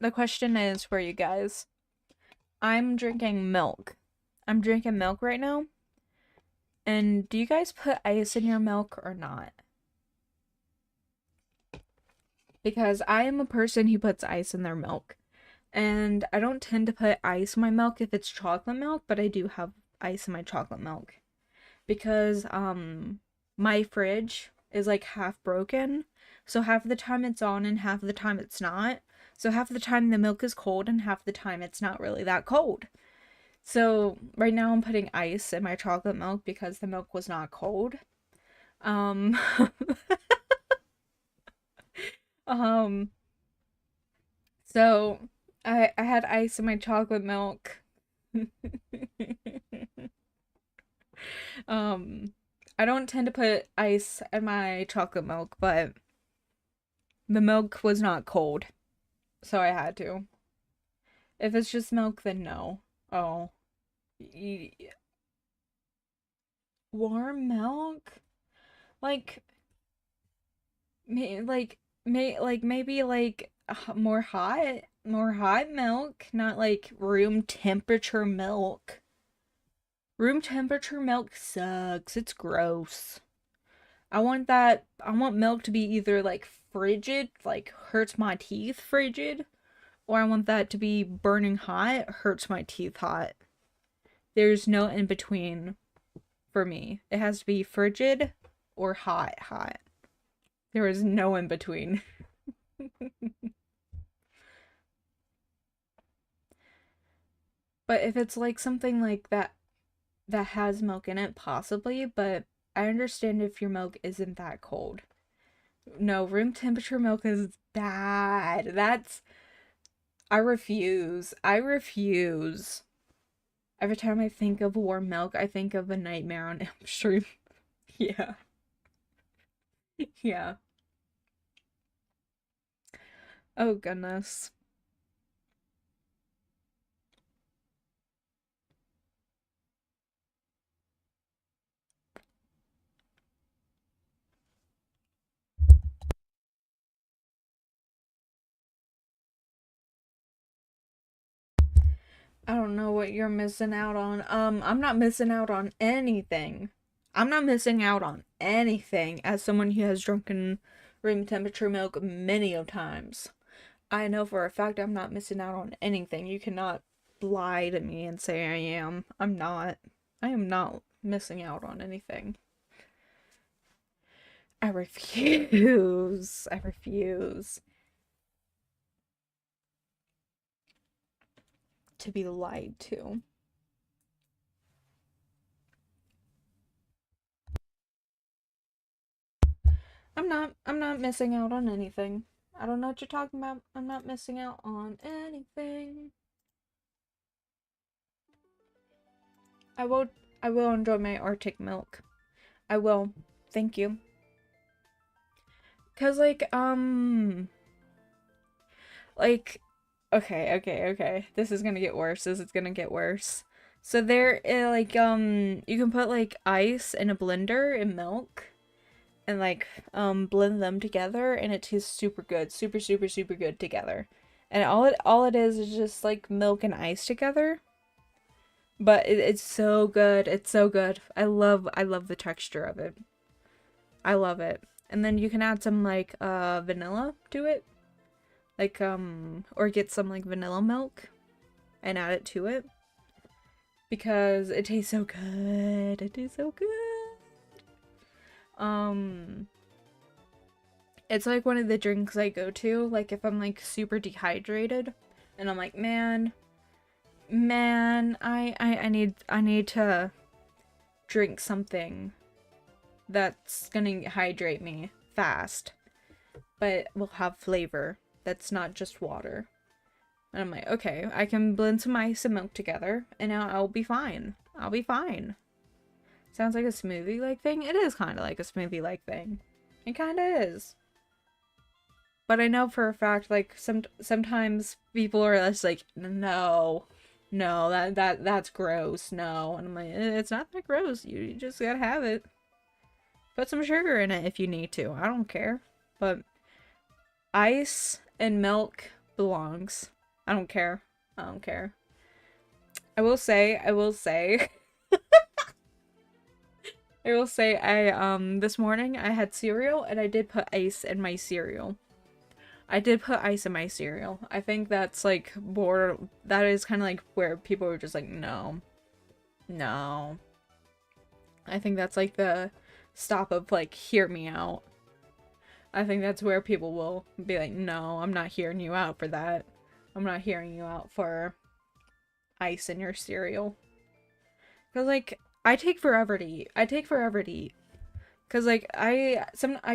The question is for you guys. I'm drinking milk. I'm drinking milk right now. And do you guys put ice in your milk or not? Because I am a person who puts ice in their milk. And I don't tend to put ice in my milk if it's chocolate milk, but I do have ice in my chocolate milk. Because my fridge is like half broken. So half of the time it's on and half of the time it's not. So half of the time the milk is cold and half the time it's not really that cold. So right now I'm putting ice in my chocolate milk because the milk was not cold. Um um so I had ice in my chocolate milk. um I don't tend to put ice in my chocolate milk, but the milk was not cold, so I had to. If it's just milk, then no. Oh. Warm milk? Like maybe like more hot milk, not like room temperature milk. Room temperature milk sucks. It's gross. I want milk to be either like frigid, like hurts my teeth frigid, or I want that to be burning hot, hurts my teeth hot. There's no in between for me. It has to be frigid or hot. There is no in between. But if it's like something like that has milk in it, possibly, but I understand if your milk isn't that cold. No, room temperature milk is bad. I refuse. Every time I think of warm milk, I think of A Nightmare on Elm Street. Yeah. Yeah. Oh goodness. I don't know what you're missing out on. I'm not missing out on anything. I'm not missing out on anything as someone who has drunken room temperature milk many of times. I know for a fact I'm not missing out on anything. You cannot lie to me and say I am. I'm not. I am not missing out on anything. I refuse. I refuse to be lied to. I'm not missing out on anything. I don't know what you're talking about. I'm not missing out on anything. I will I will enjoy my Arctic milk. I will. Thank you. 'Cause like okay. This is gonna get worse. This is gonna get worse. So there you can put like ice in a blender and milk and like blend them together and it tastes super good. Super good together. And all it is just like milk and ice together. But it's so good. It's so good. I love the texture of it. I love it. And then you can add some like vanilla to it. Like or get some like vanilla milk and add it to it because it tastes so good. It tastes so good. Um it's like one of the drinks I go to like if I'm like super dehydrated and I'm like, man, I need to drink something that's gonna hydrate me fast, but will have flavor. That's not just water. And I'm like, okay, I can blend some ice and milk together, and I'll be fine. I'll be fine. Sounds like a smoothie-like thing? It is kind of like a smoothie-like thing. It kind of is. But I know for a fact, like, sometimes people are just like, no, that's gross, no. And I'm like, it's not that gross. You just gotta have it. Put some sugar in it if you need to. I don't care. But ice and milk belongs. I don't care. I don't care. I will say, I will say this morning I had cereal and I did put ice in my cereal. I did put ice in my cereal. I think that's like that is kind of like where people were just like, no. No. I think that's like the stop of like, hear me out. I think that's where people will be like, no, I'm not hearing you out for that. I'm not hearing you out for ice in your cereal. Cause like, I take forever to eat. I take forever to eat. Cause like, I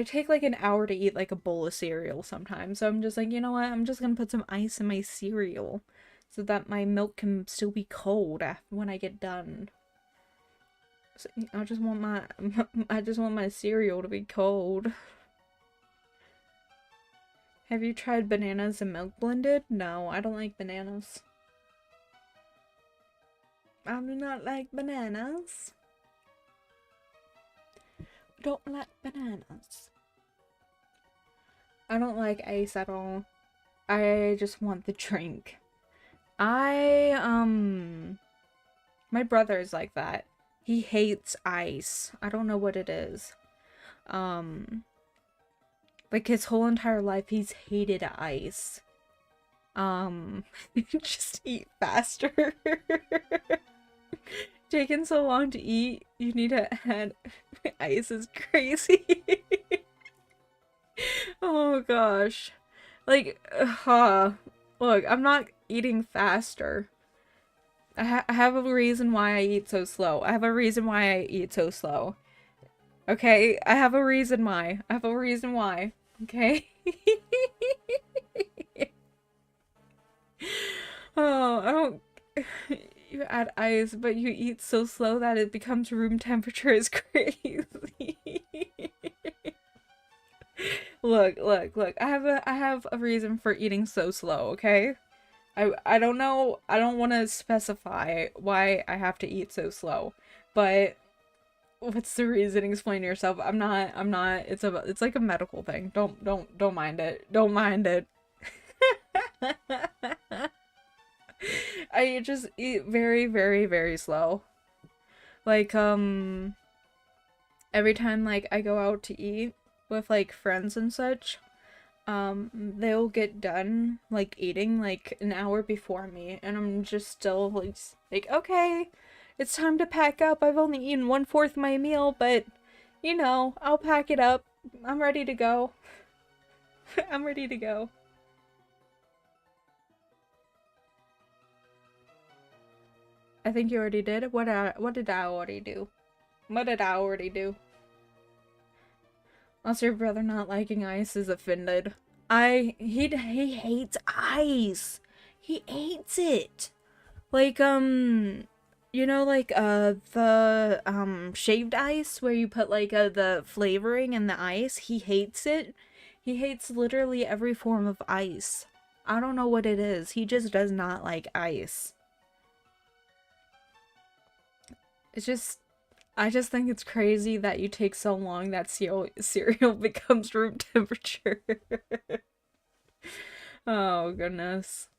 take like an hour to eat like a bowl of cereal sometimes. So I'm just like, you know what? I'm just gonna put some ice in my cereal. So that my milk can still be cold when I get done. So I just want my cereal to be cold. Have you tried bananas and milk blended? No, I don't like bananas. I do not like bananas. Don't like bananas. I don't like ice at all. I just want the drink. My brother is like that. He hates ice. I don't know what it is. Um, like his whole entire life he's hated ice. Just eat faster. Taking so long to eat, you need to add ice is crazy. Oh gosh. Like, look, I'm not eating faster. I have a reason why I eat so slow. I have a reason why I eat so slow. Okay? I have a reason why. I have a reason why. Okay? Oh, I don't... You add ice, but you eat so slow that it becomes room temperature is crazy. Look. I have a reason for eating so slow, okay? I don't know. I don't want to specify why I have to eat so slow, but what's the reason? Explain to yourself. I'm not. It's like a medical thing. Don't mind it. Don't mind it. I just eat very slow. Like every time like I go out to eat with like friends and such, they'll get done like eating like an hour before me, and I'm just still like okay, it's time to pack up. I've only eaten 1/4 my meal, but you know, I'll pack it up. I'm ready to go. I'm ready to go. I think you already did. What did I already do? What did I already do? Also, your brother not liking ice is offended. He hates ice. He hates it. Like you know, like the shaved ice where you put like the flavoring in the ice. He hates it. He hates literally every form of ice. I don't know what it is. He just does not like ice. It's just I just think it's crazy that you take so long that cereal becomes room temperature. Oh goodness.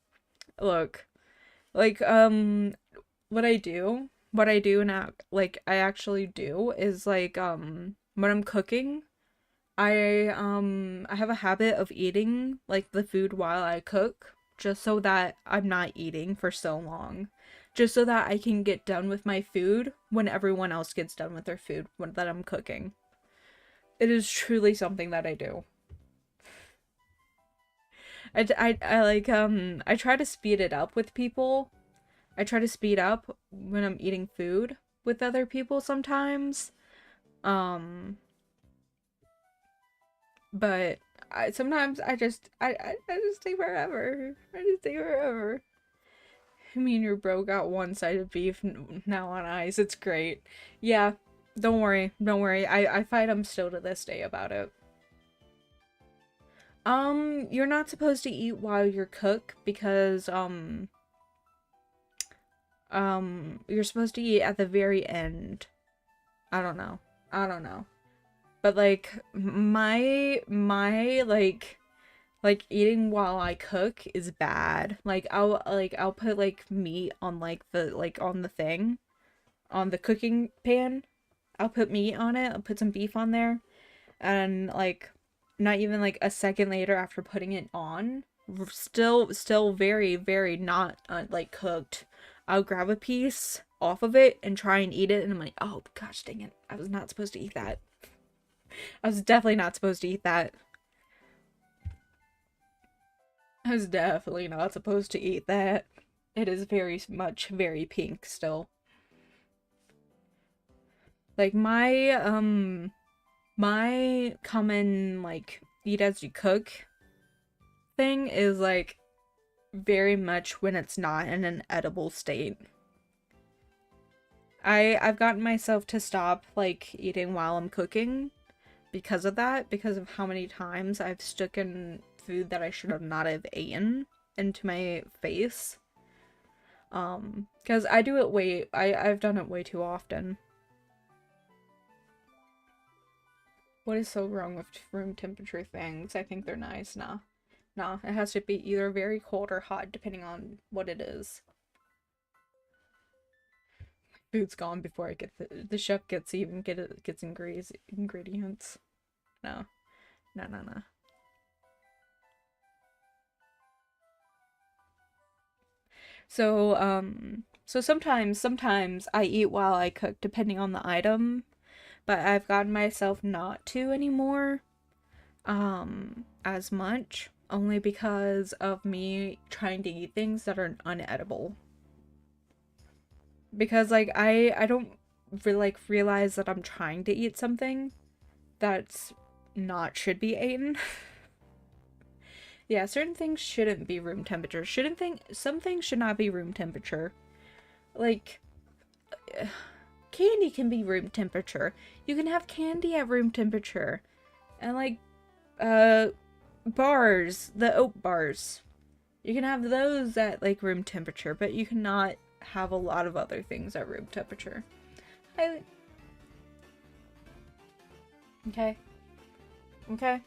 Look, like what I do now, like I actually do is like when I'm cooking, I have a habit of eating like the food while I cook, just so that I'm not eating for so long. Just so that I can get done with my food when everyone else gets done with their food that I'm cooking. It is truly something that I do. I like I try to speed it up with people. I try to speed up when I'm eating food with other people sometimes. Um but sometimes I just take forever. I just take forever. Me and your bro got one side of beef now on ice. It's great. Yeah, don't worry. Don't worry. I fight him still to this day about it. You're not supposed to eat while you cook because you're supposed to eat at the very end. I don't know. I don't know. But like my like eating while I cook is bad. I'll put like meat on like the on the thing, on the cooking pan. I'll put meat on it. I'll put some beef on there, and like not even like a second later after putting it on, still very not like cooked. I'll grab a piece off of it and try and eat it, and I'm like, oh gosh, dang it! I was not supposed to eat that. I was definitely not supposed to eat that. I was definitely not supposed to eat that. It is very much very pink still. Like my common like eat as you cook thing is like very much when it's not in an edible state. I've gotten myself to stop like eating while I'm cooking because of that, because of how many times I've stuck in food that I should have not have eaten into my face. Because I do it I've done it way too often. What is so wrong with room temperature things? I think they're nice. Nah. Nah, it has to be either very cold or hot depending on what it is. Food's gone before I get the chef gets gets ingredients. No. No. So sometimes I eat while I cook depending on the item, but I've gotten myself not to anymore, as much, only because of me trying to eat things that are unedible. Because like I don't realize that I'm trying to eat something that's not should be eaten. Yeah, certain things shouldn't be room temperature. Some things should not be room temperature. Like candy can be room temperature. You can have candy at room temperature. And like bars, the oat bars. You can have those at like room temperature, but you cannot have a lot of other things at room temperature. Okay. Okay.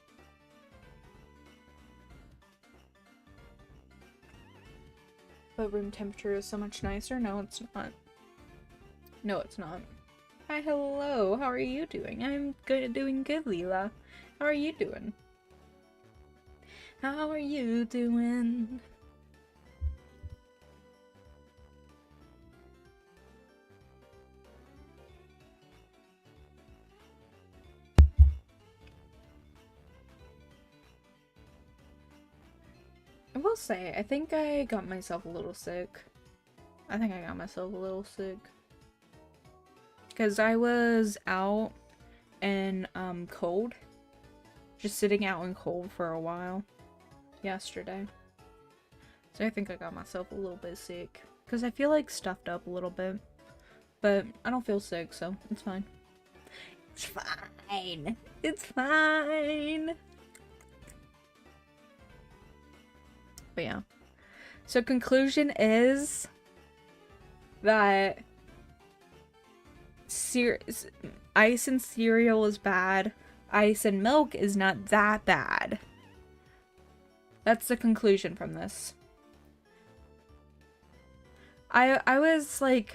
But room temperature is so much nicer. No, it's not. No, it's not. Hi, hello. How are you doing? I'm good, doing good, Leela. How are you doing? How are you doing? I will say, I think I got myself a little sick. Because I was out and cold. Just sitting out in cold for a while yesterday. So I think I got myself a little bit sick. Because I feel like stuffed up a little bit. But I don't feel sick, so it's fine. It's fine. It's fine. But yeah. So conclusion is that ice and cereal is bad. Ice and milk is not that bad. That's the conclusion from this. I was like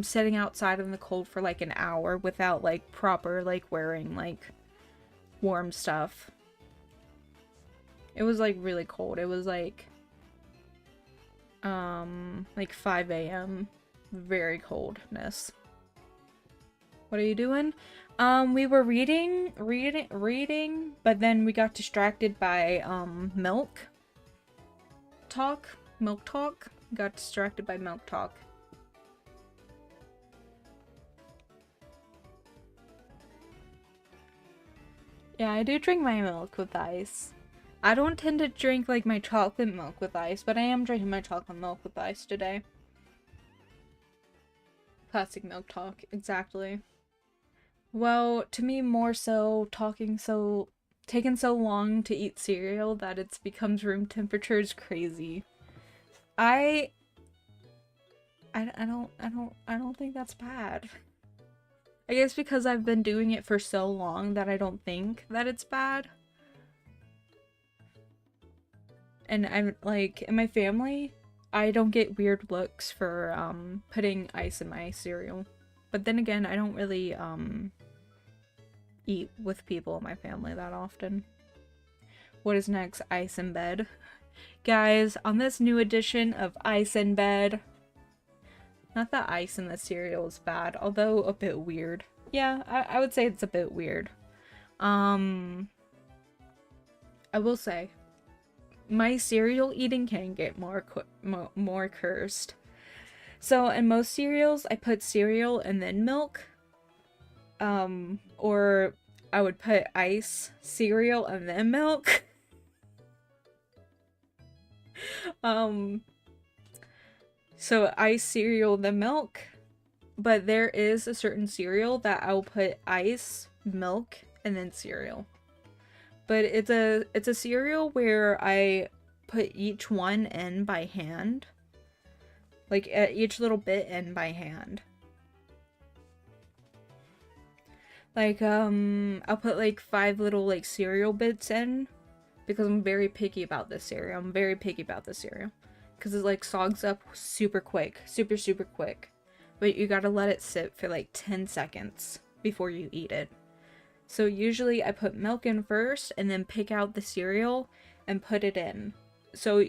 sitting outside in the cold for like an hour without like proper like wearing like warm stuff. It was like really cold. It was like 5 a.m. Very coldness. What are you doing? We were reading, but then we got distracted by milk talk. Got distracted by milk talk. Yeah, I do drink my milk with ice. I don't tend to drink like my chocolate milk with ice, but I am drinking my chocolate milk with ice today. Classic milk talk, exactly. Well, to me more so taking so long to eat cereal that it becomes room temperature is crazy. I don't think that's bad. I guess because I've been doing it for so long that I don't think that it's bad. And I'm like, in my family, I don't get weird looks for putting ice in my cereal. But then again, I don't really eat with people in my family that often. What is next? Ice in bed. Guys, on this new edition of Ice in Bed, not that ice in the cereal is bad, although a bit weird. Yeah, I would say it's a bit weird. I will say, my cereal eating can get more cursed. So in most cereals, I put cereal and then milk. Or I would put ice, cereal, and then milk. So ice, cereal, then milk. But there is a certain cereal that I'll put ice, milk, and then cereal. But it's a cereal where I put each one in by hand. Like each little bit in by hand. Like I'll put like 5 little like cereal bits in because I'm very picky about this cereal. Because it like sogs up super quick. Super quick. But you gotta let it sit for like 10 seconds before you eat it. So usually I put milk in first and then pick out the cereal and put it in. So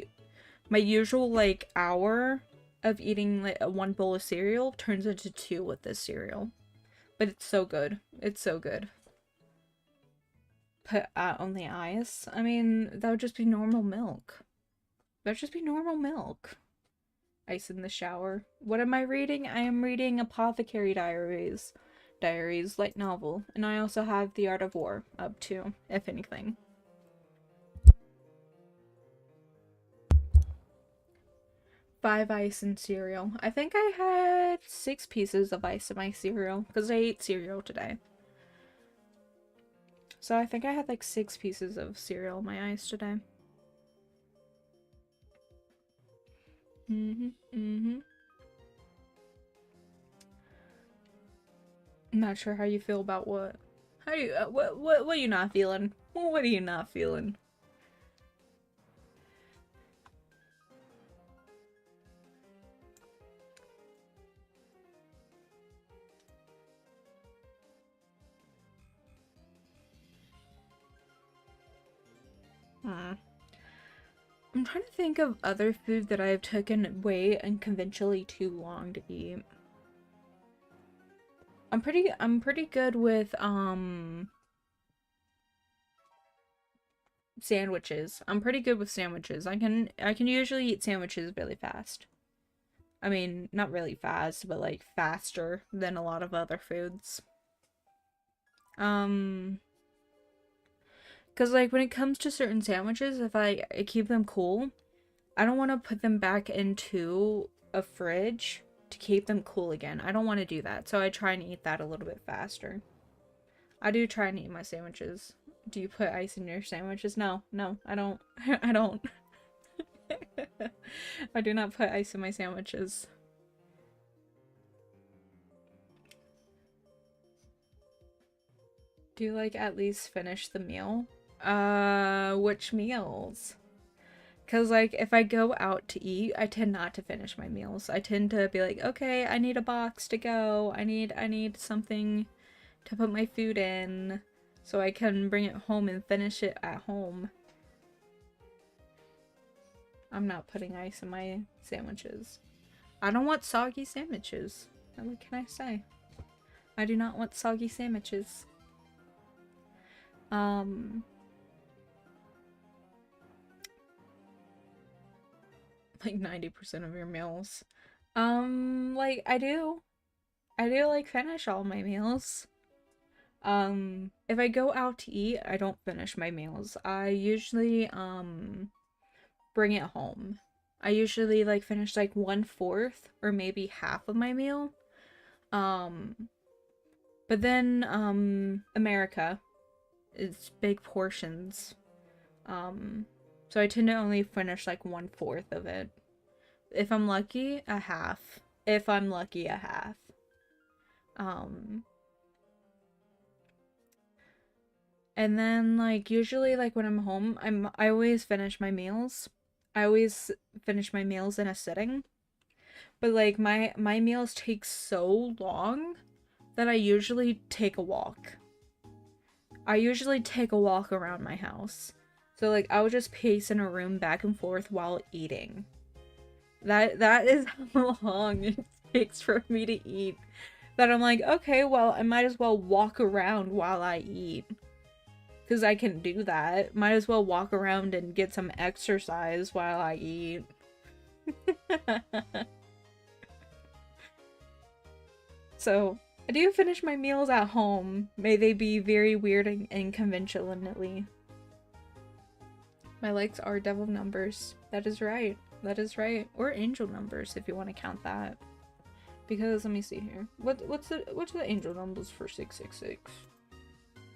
my usual like hour of eating like one bowl of cereal turns into 2 with this cereal. But it's so good. It's so good. Put only ice? I mean, that would just be normal milk. Ice in the shower. What am I reading? I am reading Apothecary Diaries. Light novel. And I also have The Art of War up too, if anything. Five ice in cereal. I think I had 6 pieces of ice in my cereal because I ate cereal today. So I think I had like 6 pieces of cereal in my eyes today. I'm not sure how you feel about what. How do you, what are you not feeling? What are you not feeling? I'm trying to think of other food that I've taken way unconventionally too long to eat. I'm pretty good with sandwiches. I'm pretty good with sandwiches. I can usually eat sandwiches really fast. I mean, not really fast, but like faster than a lot of other foods. Cause like when it comes to certain sandwiches, if I keep them cool, I don't want to put them back into a fridge to keep them cool again. I don't want to do that. So I try and eat that a little bit faster. I do try and eat my sandwiches. Do you put ice in your sandwiches? No, I don't. I don't. I do not put ice in my sandwiches. Do you like at least finish the meal? Which meals? Cause like if I go out to eat, I tend not to finish my meals. I tend to be like, okay, I need a box to go. I need something to put my food in so I can bring it home and finish it at home. I'm not putting ice in my sandwiches. I don't want soggy sandwiches. What can I say? I do not want soggy sandwiches. Like 90% of your meals. Like I do like finish all my meals. If I go out to eat, I don't finish my meals. I usually bring it home. I usually like finish like 1/4 or maybe half of my meal. But then America is big portions. So I tend to only finish like 1/4 of it. If I'm lucky, a half. If I'm lucky, a half. And then like usually like when I'm home, I always finish my meals. I always finish my meals in a sitting. But like my meals take so long that I usually take a walk. I usually take a walk around my house. So like I would just pace in a room back and forth while eating. That is how long it takes for me to eat. That I'm like, okay, well, I might as well walk around while I eat. Because I can do that. Might as well walk around and get some exercise while I eat. So, I do finish my meals at home. May they be very weird and conventionally. My likes are devil numbers. That is right. That is right. Or angel numbers if you want to count that. Because let me see here. What's the angel numbers for 666?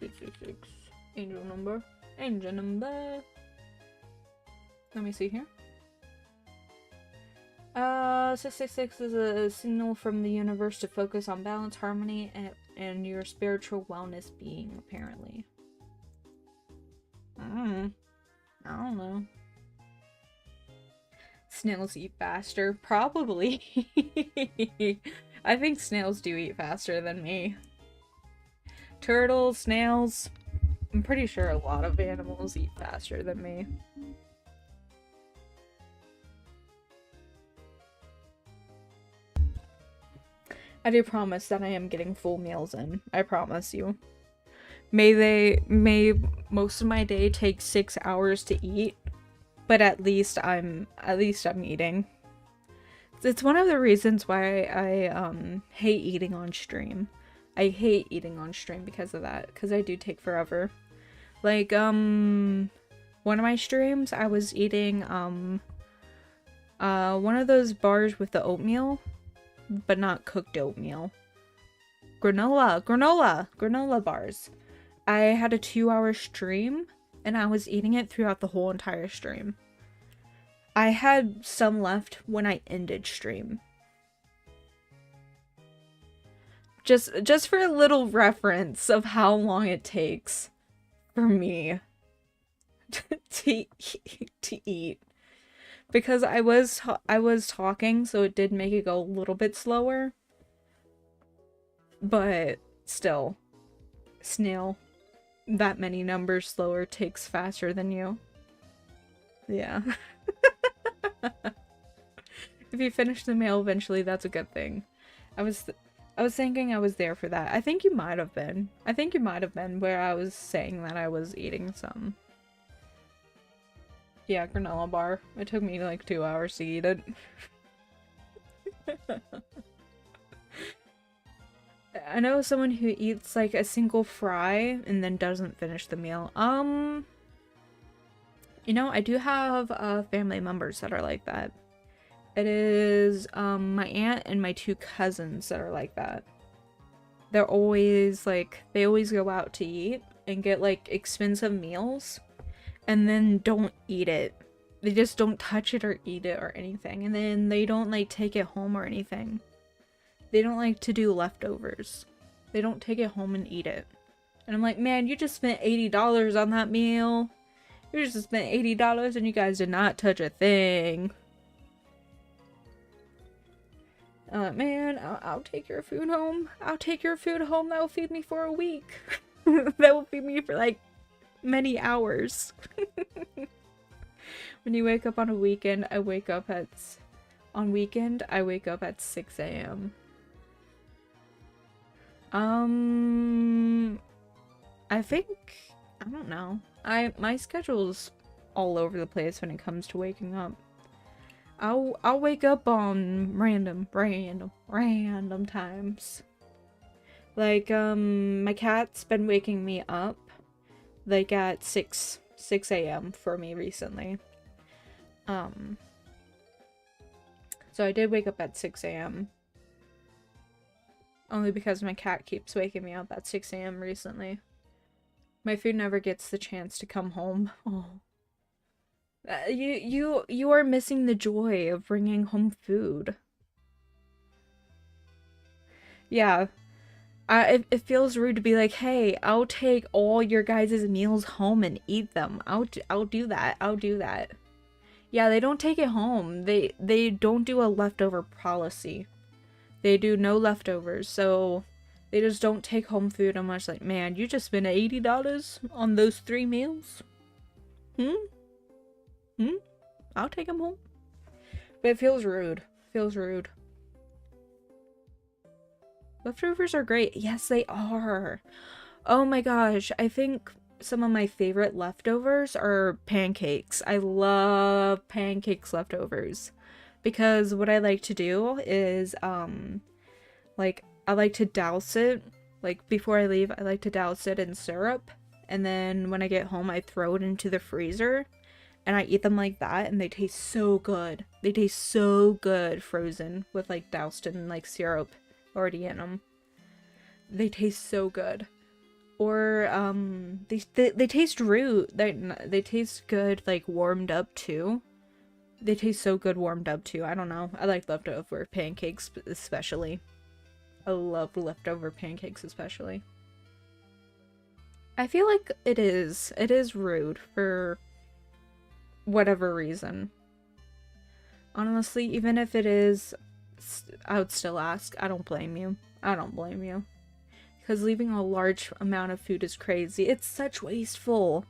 666. Angel number. Angel number. Let me see here. 666 is a signal from the universe to focus on balance, harmony, and your spiritual wellness being, apparently. I don't know. Snails eat faster? Probably. I think snails do eat faster than me. Turtles, snails. I'm pretty sure a lot of animals eat faster than me. I do promise that I am getting full meals in. I promise you. May most of my day take 6 hours to eat, but at least I'm eating. It's one of the reasons why I hate eating on stream. I hate eating on stream because of that, because I do take forever. Like one of my streams I was eating one of those bars with the oatmeal, but not cooked oatmeal. Granola bars. I had a 2-hour stream and I was eating it throughout the whole entire stream. I had some left when I ended stream. Just for a little reference of how long it takes for me to eat. Because I was talking, so it did make it go a little bit slower. But still, snail, that many numbers slower takes faster than you. Yeah. If you finish the meal eventually, that's a good thing. I was thinking I was there for that. I think you might have been. I think you might have been where I was saying that I was eating some. Yeah, granola bar. It took me like 2 hours to eat it. I know someone who eats like a single fry and then doesn't finish the meal. You know, I do have family members that are like that. It is my aunt and my 2 cousins that are like that. They're always like, they always go out to eat and get like expensive meals and then don't eat it. They just don't touch it or eat it or anything. And then they don't like take it home or anything. They don't like to do leftovers. They don't take it home and eat it. And I'm like, man, you just spent $80 on that meal. You just spent $80 and you guys did not touch a thing. Man, I'll take your food home. I'll take your food home. That will feed me for a week. That will feed me for like many hours. When you wake up on a weekend, I wake up at 6 a.m. I think, I don't know. My schedule's all over the place when it comes to waking up. I'll wake up on random times. Like, my cat's been waking me up like at 6 a.m. for me recently. So I did wake up at 6 a.m. Only because my cat keeps waking me up at 6 a.m. recently. My food never gets the chance to come home. Oh. You are missing the joy of bringing home food. Yeah. It feels rude to be like, hey, I'll take all your guys' meals home and eat them. I'll do that. I'll do that. Yeah, they don't take it home. They don't do a leftover policy. They do no leftovers, so they just don't take home food. I'm much like, man, you just spent $80 on those 3 meals? I'll take them home. But it feels rude. Feels rude. Leftovers are great. Yes, they are. Oh my gosh. I think some of my favorite leftovers are pancakes. I love pancakes leftovers. Because what I like to do is, like, I like to douse it. Like, before I leave, I like to douse it in syrup. And then when I get home, I throw it into the freezer. And I eat them like that, and they taste so good. They taste so good frozen with, like, doused in, like, syrup already in them. They taste so good. Or, they taste rude. They taste good, like, warmed up, too. They taste so good warmed up, too. I don't know. I like leftover pancakes, especially. I love leftover pancakes, especially. I feel like it is rude for whatever reason. Honestly, even if it is, I would still ask. I don't blame you. I don't blame you. Because leaving a large amount of food is crazy. It's such wasteful.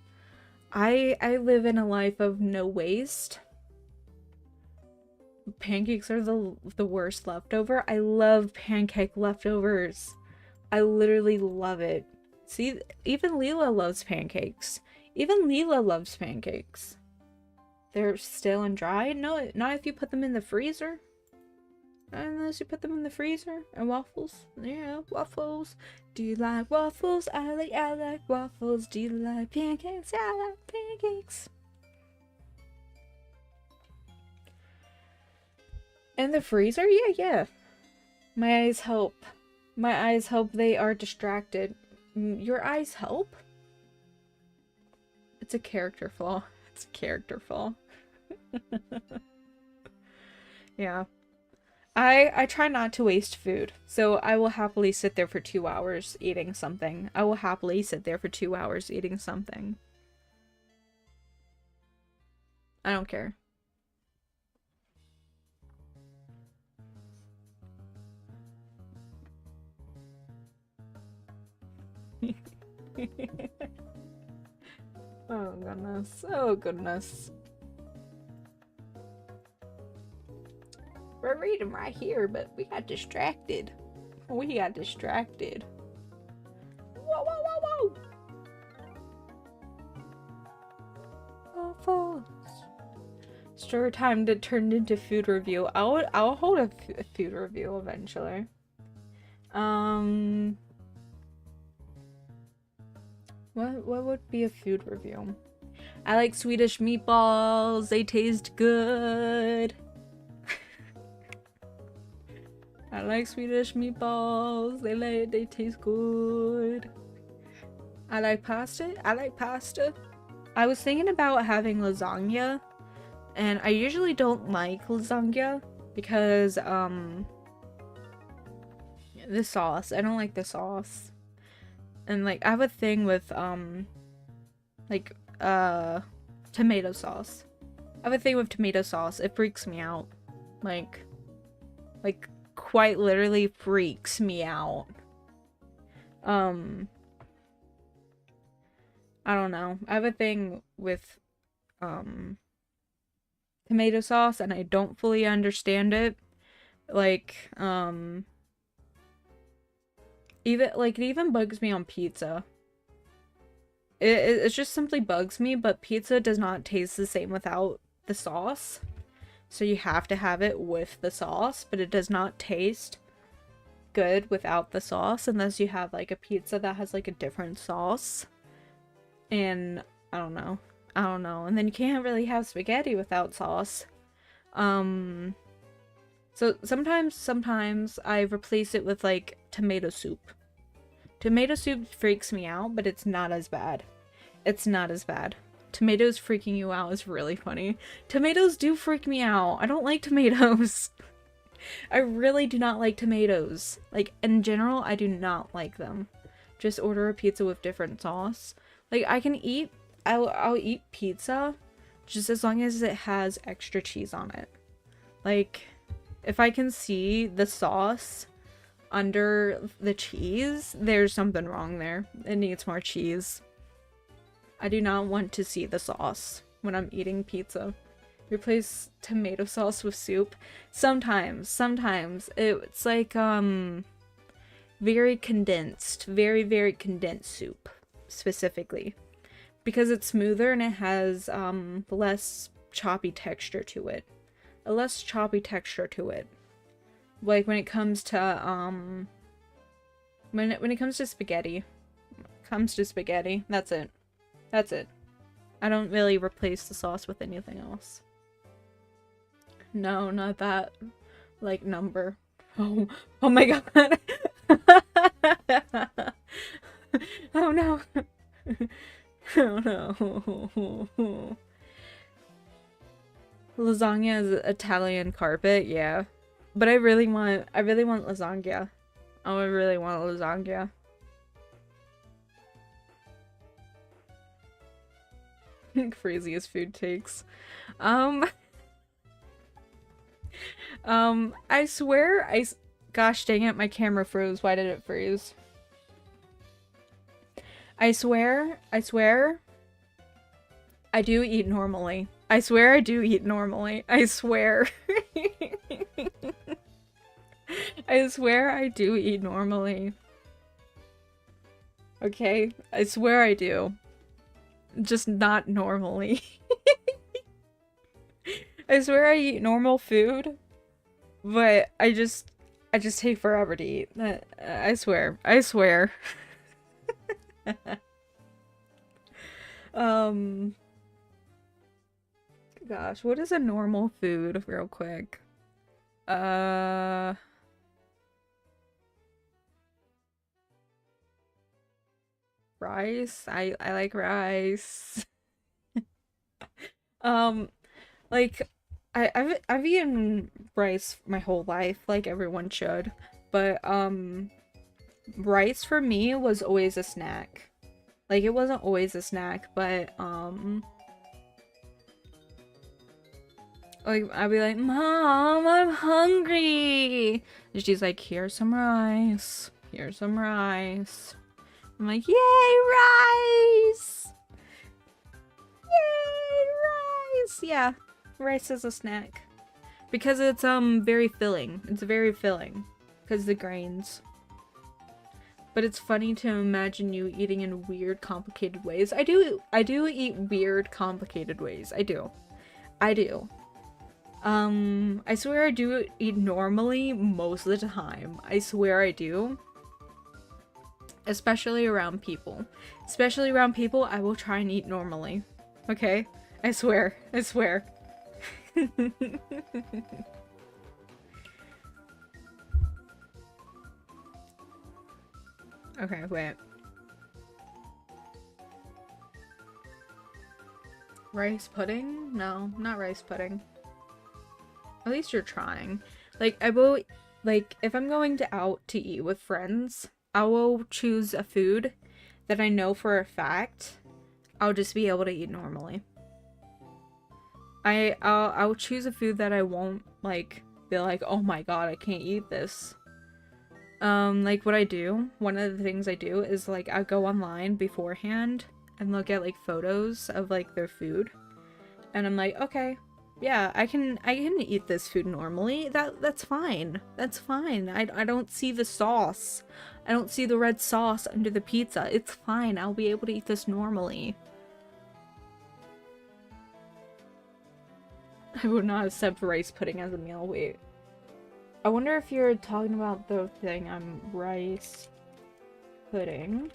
I live in a life of no waste. Pancakes are the worst leftover. I love pancake leftovers. I literally love it. See, even Leela loves pancakes. Even Leela loves pancakes. They're stale and dry? No, not if you put them in the freezer. Not unless you put them in the freezer. And waffles. Yeah, waffles. Do you like waffles? I like waffles. Do you like pancakes? I like pancakes. In the freezer? Yeah. My eyes help. My eyes help. They are distracted. Your eyes help? It's a character flaw. It's a character flaw. Yeah. I try not to waste food, so I will happily sit there for 2 hours eating something. I will happily sit there for 2 hours eating something. I don't care. Oh goodness. Oh goodness. We're reading right here, but we got distracted. We got distracted. Whoa, whoa, whoa, whoa! Oh, story time to turn into food review. I'll hold a food review eventually. What would be a food review? I like Swedish meatballs. They taste good. I like Swedish meatballs. They taste good. I like pasta. I like pasta. I was thinking about having lasagna, and I usually don't like lasagna because the sauce. I don't like the sauce. And like I have a thing with like tomato sauce. I have a thing with tomato sauce. It freaks me out. Like quite literally freaks me out. I don't know. I have a thing with tomato sauce and I don't fully understand it. Like it even bugs me on pizza. It just simply bugs me, but pizza does not taste the same without the sauce. So you have to have it with the sauce, but it does not taste good without the sauce unless you have like a pizza that has like a different sauce. And I don't know. And then you can't really have spaghetti without sauce. So sometimes I replace it with like tomato soup. Tomato soup freaks me out, but it's not as bad. It's not as bad. Tomatoes freaking you out is really funny. Tomatoes do freak me out. I don't like tomatoes. I really do not like tomatoes. Like, in general, I do not like them. Just order a pizza with different sauce. Like, I'll eat pizza just as long as it has extra cheese on it. Like, if I can see the sauce under the cheese, there's something wrong there. It needs more cheese. I do not want to see the sauce when I'm eating pizza. Replace tomato sauce with soup. Sometimes it's like very condensed, very condensed soup specifically, because it's smoother and it has less choppy texture to it. Like when it comes to when it comes to spaghetti. That's it. I don't really replace the sauce with anything else. No, not that. Like number. Oh my god. Oh no. Oh no. Lasagna is Italian carpet, yeah. But I really want lasagna. Oh, I really want lasagna. Craziest food takes. I swear gosh dang it, my camera froze. Why did it freeze? I swear I do eat normally. I swear I do eat normally. I swear. I swear I do eat normally. Okay? I swear I do. Just not normally. I swear I eat normal food, but I just take forever to eat. I swear. Gosh, what is a normal food real quick? Rice? I like rice. Um, like I've eaten rice my whole life, like everyone should. But rice for me was always a snack. Like it wasn't always a snack, but like I'd be like, "Mom, I'm hungry." And she's like, "Here's some rice. Here's some rice." I'm like, "Yay, rice! Yay, rice!" Yeah, rice is a snack. Because it's very filling. It's very filling. Because the grains. But it's funny to imagine you eating in weird, complicated ways. I do eat weird, complicated ways. I do. I do. I swear I do eat normally most of the time. I swear I do. Especially around people. Especially around people, I will try and eat normally. Okay? I swear. I swear. Okay, wait. Rice pudding? No, not rice pudding. At least you're trying. Like, if I'm going out to eat with friends, I will choose a food that I know for a fact I'll just be able to eat normally. I'll choose a food that I won't, like, be like, oh my god, I can't eat this. Like, what I do, one of the things I do is, like, I go online beforehand and look at, like, photos of, like, their food. And I'm like, okay, yeah, I can eat this food normally. That's fine. That's fine. I don't see the sauce. I don't see the red sauce under the pizza. It's fine. I'll be able to eat this normally. I would not accept rice pudding as a meal. Wait. I wonder if you're talking about the thing rice pudding.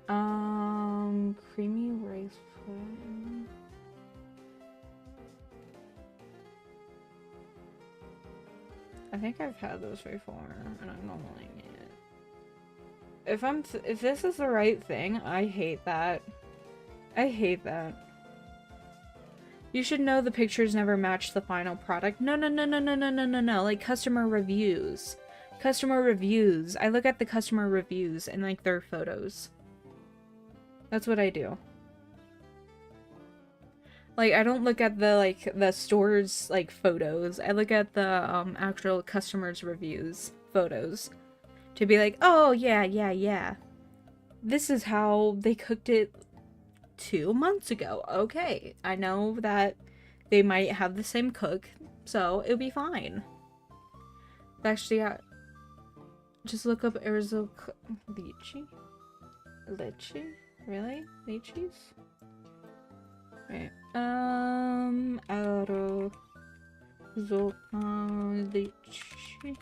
Creamy rice pudding. I think I've had those before, and I don't like it. If this is the right thing, I hate that. I hate that. You should know the pictures never match the final product. No, no, no, no, no, no, no, no, no. Like customer reviews. Customer reviews. I look at the customer reviews and like their photos. That's what I do. Like, I don't look at the store's, like, photos. I look at the, actual customers' reviews, photos. To be like, oh, yeah, yeah, yeah. This is how they cooked it 2 months ago. Okay, I know that they might have the same cook, so it'll be fine. Actually, yeah. Just look up Arizona lychee? Lychee? Really? Lychees? Wait. Arizona lychee.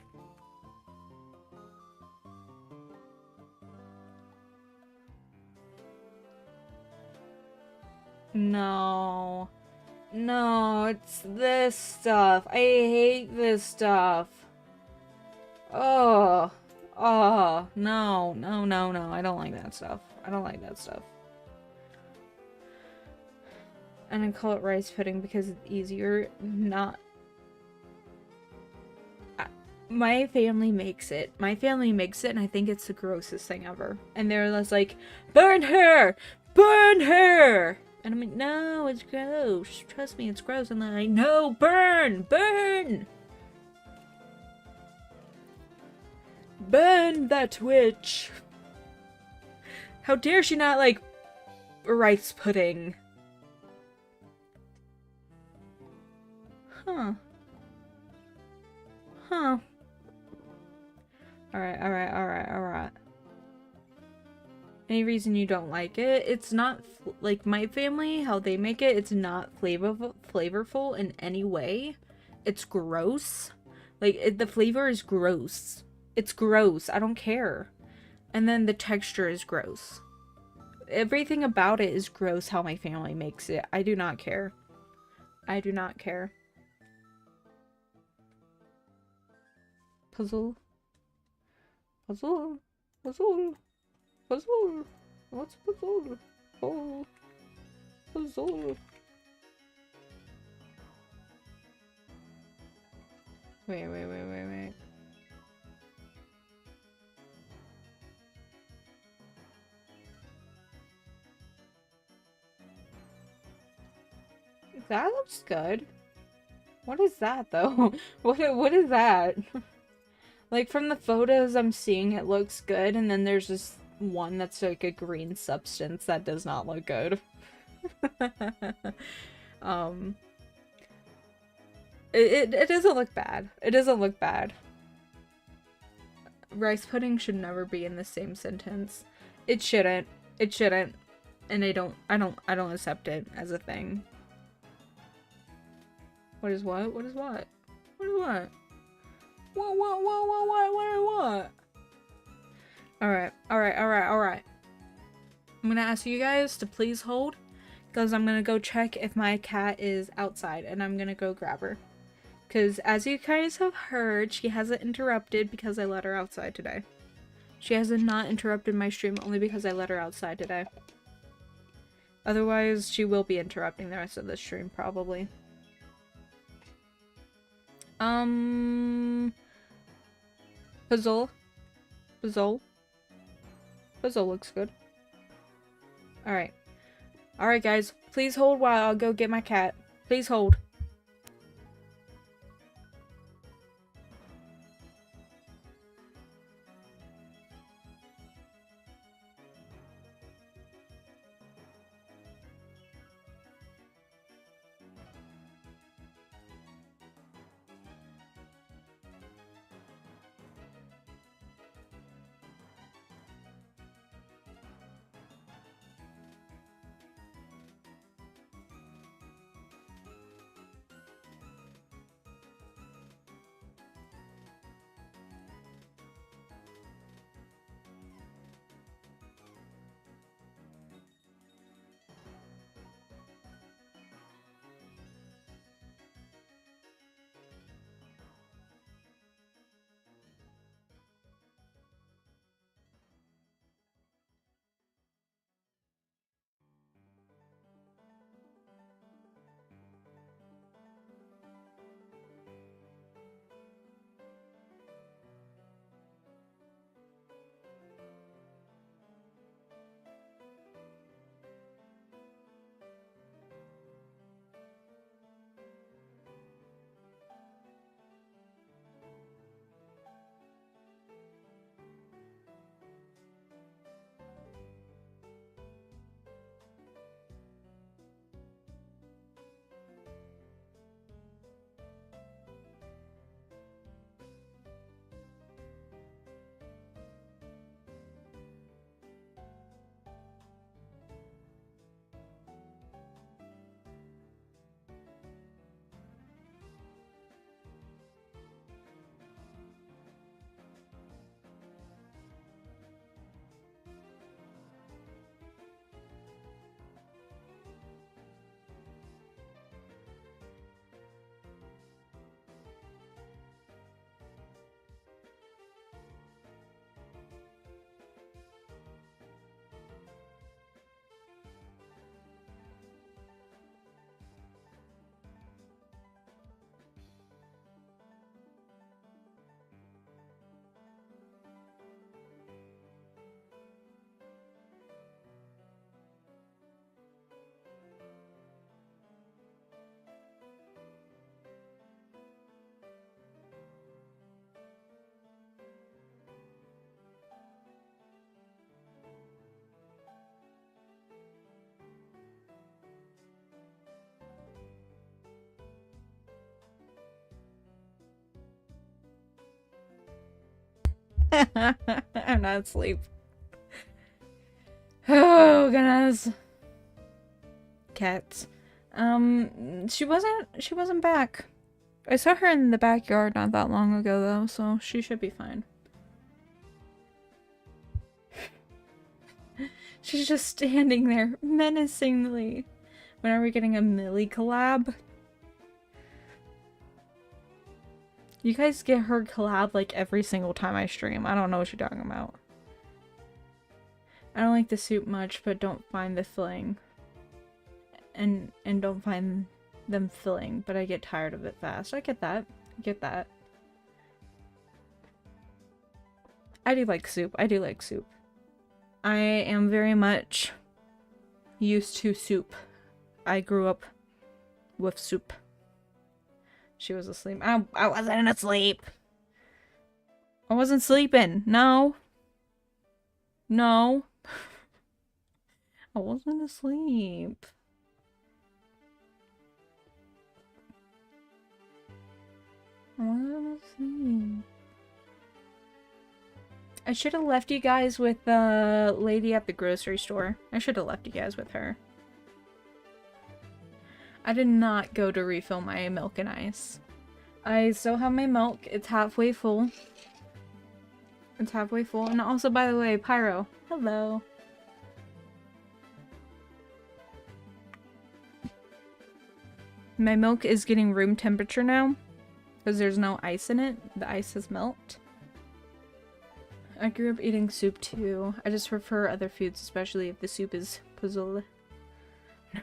No. No, it's this stuff. I hate this stuff. Oh. Oh. No. No, no, no. I don't like that stuff. I don't like that stuff. And I call it rice pudding because it's easier. Not... My family makes it. My family makes it and I think it's the grossest thing ever. And they're just like, burn her! Burn her! And I'm like, no, it's gross. Trust me, it's gross. And then I, no, burn! Burn! Burn that witch! How dare she not like rice pudding? Huh. Huh. Alright, alright, alright, alright. Any reason you don't like it? It's not, like, my family, how they make it, it's not flavorful in any way. It's gross. Like, the flavor is gross. It's gross. I don't care. And then the texture is gross. Everything about it is gross how my family makes it. I do not care. I do not care. Puzzle. Puzzle. Puzzle. Puzzle. What's puzzle? Oh. Puzzle. puzzle. Wait. That looks good. What is that though? What is that? Like from the photos I'm seeing it looks good, and then there's this one that's like a green substance that does not look good. um it doesn't look bad. It doesn't look bad. Rice pudding should never be in the same sentence. It shouldn't. It shouldn't. And I don't accept it as a thing. What is what? What is what? What is what? What? Alright. I'm gonna ask you guys to please hold, because I'm gonna go check if my cat is outside, and I'm gonna go grab her. Because as you guys have heard, she hasn't interrupted because I let her outside today. She hasn't not interrupted my stream only because I let her outside today. Otherwise, she will be interrupting the rest of the stream, probably. Puzzle looks good. Alright. Alright, guys. Please hold while I'll go get my cat. Please hold. I'm not asleep. Oh goodness. Cats. She wasn't back. I saw her in the backyard not that long ago though, so she should be fine. She's just standing there menacingly. When are we getting a Millie collab? You guys get her collab like every single time I stream. I don't know what you're talking about. I don't like the soup much, but don't find the fling. and don't find them filling, but I get tired of it fast. I get that. I get that. I do like soup. I do like soup. I am very much used to soup. I grew up with soup. She was asleep. I wasn't asleep. I wasn't sleeping. No. No. I wasn't asleep. I wasn't asleep. I should have left you guys with the lady at the grocery store. I should have left you guys with her. I did not go to refill my milk and ice. I still have my milk. It's halfway full. It's halfway full. And also, by the way, Pyro. Hello. My milk is getting room temperature now. Because there's no ice in it. The ice has melted. I grew up eating soup too. I just prefer other foods, especially if the soup is puzzle.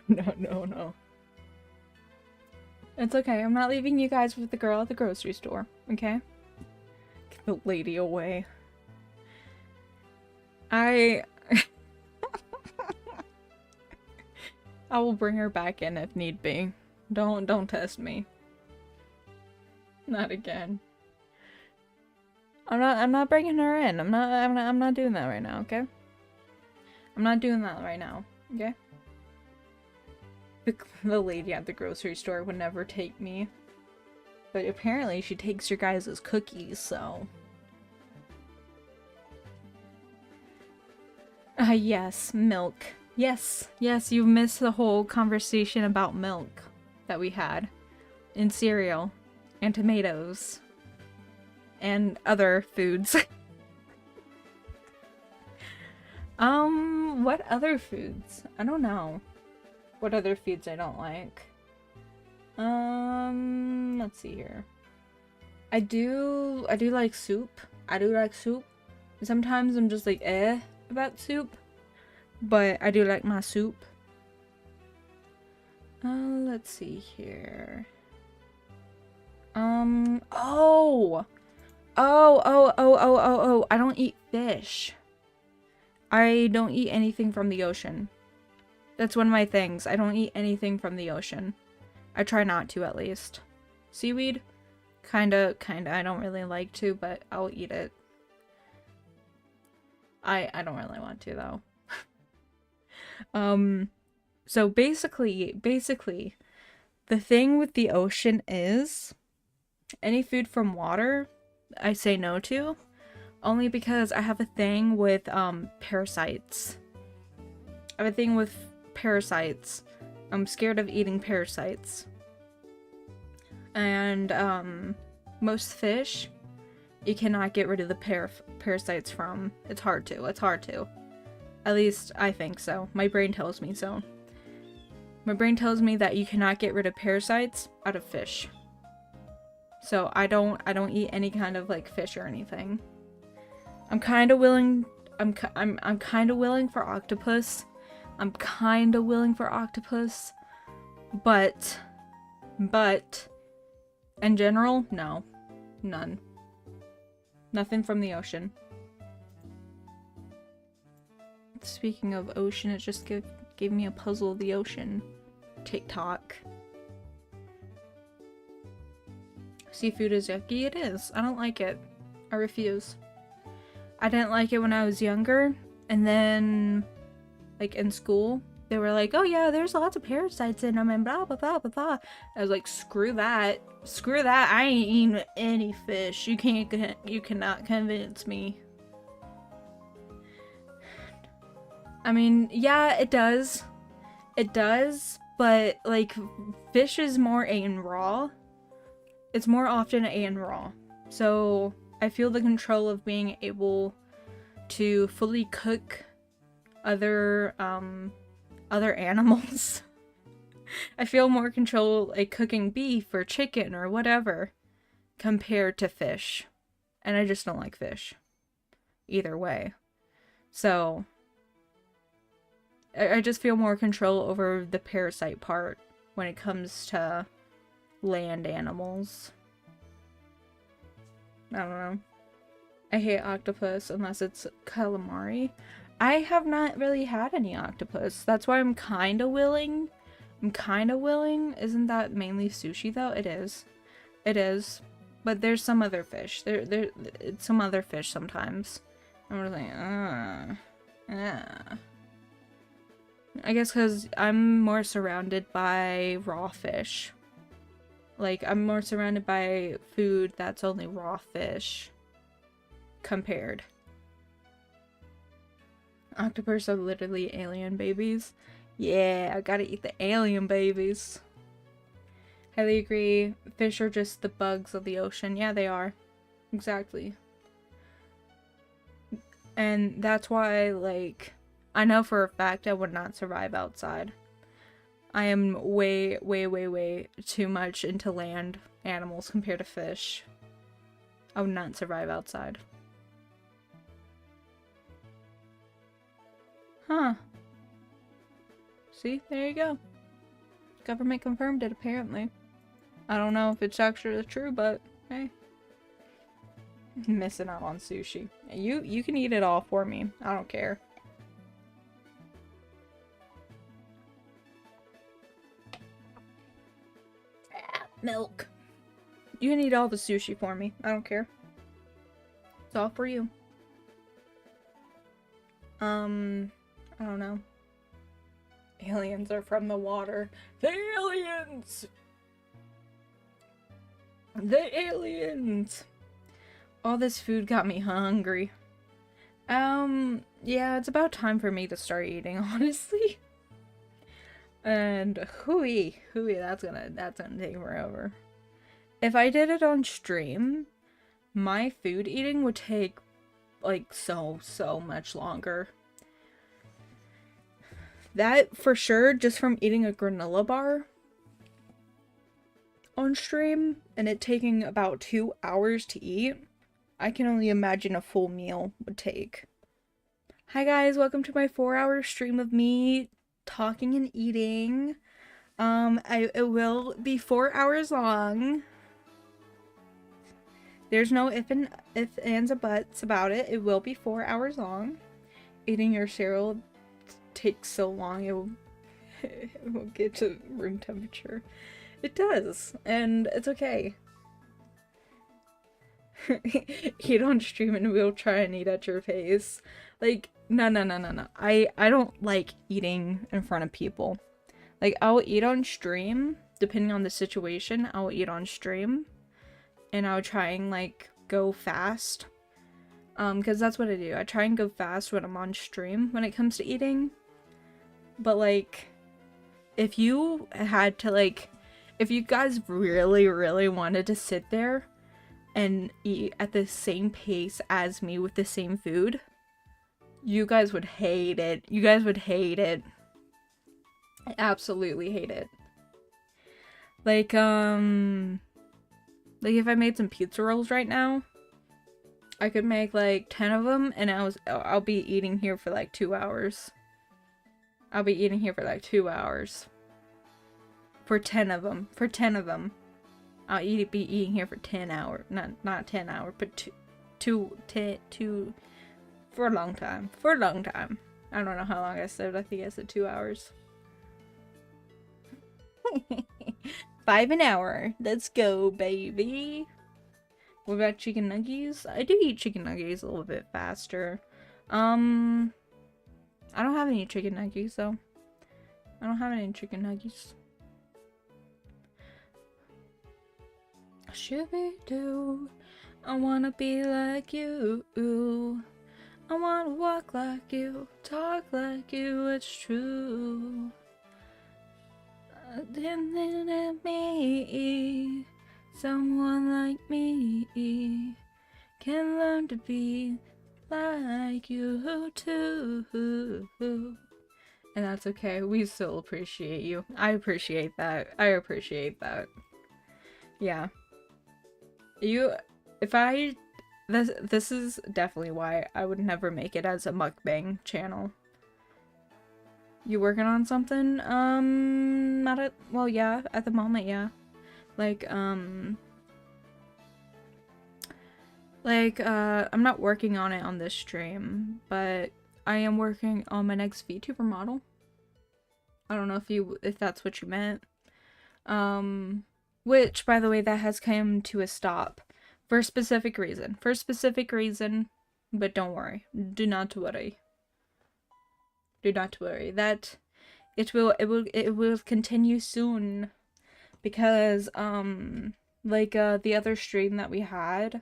No. It's okay. I'm not leaving you guys with the girl at the grocery store, okay? Get the lady away. I will bring her back in if need be. Don't test me. Not again. I'm not bringing her in. I'm not doing that right now, okay? I'm not doing that right now, okay? The lady at the grocery store would never take me. But apparently she takes your guys' cookies, so... yes, milk. Yes, you missed the whole conversation about milk that we had. And cereal. And tomatoes. And other foods. What other foods? I don't know. What other foods I don't like? Let's see here. I do like soup. I do like soup. Sometimes I'm just like, about soup. But I do like my soup. Let's see here. Oh! I don't eat fish. I don't eat anything from the ocean. That's one of my things. I don't eat anything from the ocean. I try not to, at least. Seaweed? Kinda. I don't really like to, but I'll eat it. I don't really want to, though. So basically, the thing with the ocean is any food from water, I say no to. Only because I have a thing with, parasites. I have a thing with parasites. I'm scared of eating parasites. And, most fish, you cannot get rid of the parasites from. It's hard to. At least, I think so. My brain tells me so. My brain tells me that you cannot get rid of parasites out of fish. So, I don't eat any kind of, like, fish or anything. I'm kind of willing for octopus. But in general, no. None. Nothing from the ocean. Speaking of ocean, it just gave me a puzzle of the ocean. TikTok. Seafood is yucky? It is. I don't like it. I refuse. I didn't like it when I was younger, and then, like, in school, they were like, oh yeah, there's lots of parasites in them, and blah, blah, blah, blah, blah. I was like, screw that. Screw that. I ain't eating any fish. You cannot convince me. I mean, yeah, it does. It does, but, like, fish is more eaten raw. It's more often eaten raw. So, I feel the control of being able to fully cook other animals. I feel more control, like, cooking beef or chicken or whatever compared to fish. And I just don't like fish. Either way. So, I just feel more control over the parasite part when it comes to land animals. I don't know. I hate octopus unless it's calamari. I have not really had any octopus. That's why I'm kind of willing. Isn't that mainly sushi though? It is. It is. But there's some other fish. It's some other fish sometimes. I'm just like, I guess because I'm more surrounded by raw fish. Like, I'm more surrounded by food that's only raw fish. Compared. Octopus are literally alien babies. Yeah, I gotta eat the alien babies. Highly agree. Fish are just the bugs of the ocean. Yeah, they are. Exactly. And that's why, like, I know for a fact I would not survive outside. I am way, way, way, way too much into land animals compared to fish. I would not survive outside. Huh. See? There you go. Government confirmed it, apparently. I don't know if it's actually true, but hey. Missing out on sushi. You can eat it all for me. I don't care. Milk. You can eat all the sushi for me. I don't care. It's all for you. I don't know. Aliens are from the water. The aliens! The aliens! All this food got me hungry. Yeah, it's about time for me to start eating, honestly. And hooey, that's gonna take forever. If I did it on stream, my food eating would take like so much longer. That for sure, just from eating a granola bar on stream and it taking about 2 hours to eat, I can only imagine a full meal would take. Hi guys, welcome to my 4-hour stream of me talking and eating. It will be 4 hours long. There's no ifs, ands, or buts about it. It will be 4 hours long. Eating your cereal takes so long, it will get to room temperature. It does, and it's okay. Eat on stream and we'll try and eat at your pace. Like, no. I don't like eating in front of people. Like, I'll eat on stream, depending on the situation, I'll eat on stream. And I'll try and, like, go fast. Because that's what I do. I try and go fast when I'm on stream when it comes to eating. But, like, if you had to, like, if you guys really, really wanted to sit there and eat at the same pace as me with the same food, you guys would hate it. You guys would hate it. I absolutely hate it. Like if I made some pizza rolls right now, I could make like 10 of them and I'll be eating here for like 2 hours. I'll be eating here for like 2 hours. For 10 of them. For 10 of them. I'll be eating here for 10 hours. Not 10 hours, but two for a long time. For a long time. I don't know how long I said. I think I said 2 hours. 5 an hour. Let's go, baby. What about chicken nuggets? I do eat chicken nuggets a little bit faster. I don't have any chicken nuggets though. I don't have any chicken nuggets. Shooby-doo, I wanna be like you. I wanna walk like you, talk like you, it's true. Didn't at me, someone like me can learn to be like you too. And that's okay, we still appreciate you. I appreciate that. I appreciate that. Yeah. This is definitely why I would never make it as a mukbang channel. You working on something? Not at, well, yeah, at the moment, yeah. Like, I'm not working on it on this stream, but I am working on my next VTuber model. I don't know if that's what you meant. Which, by the way, that has come to a stop for a specific reason. For a specific reason, but don't worry. Do not worry. Do not worry. That it will continue soon because the other stream that we had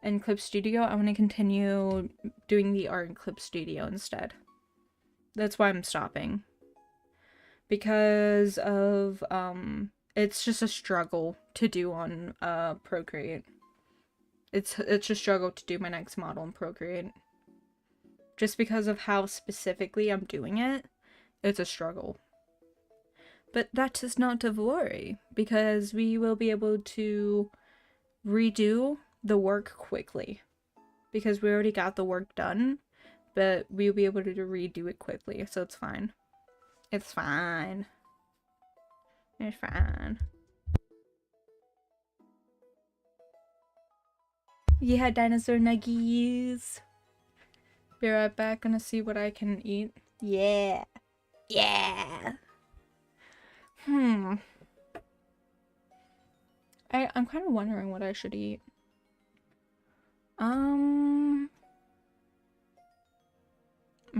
in Clip Studio, I want to continue doing the art in Clip Studio instead. That's why I'm stopping. Because of it's just a struggle to do on Procreate. It's a struggle to do my next model in Procreate. Just because of how specifically I'm doing it, it's a struggle. But that is not to worry, because we will be able to redo the work quickly. Because we already got the work done, but we'll be able to redo it quickly, so it's fine. It's fine. It's fine. Yeah, dinosaur nuggies. Be right back, gonna see what I can eat. Yeah. Yeah. I'm kind of wondering what I should eat. I'm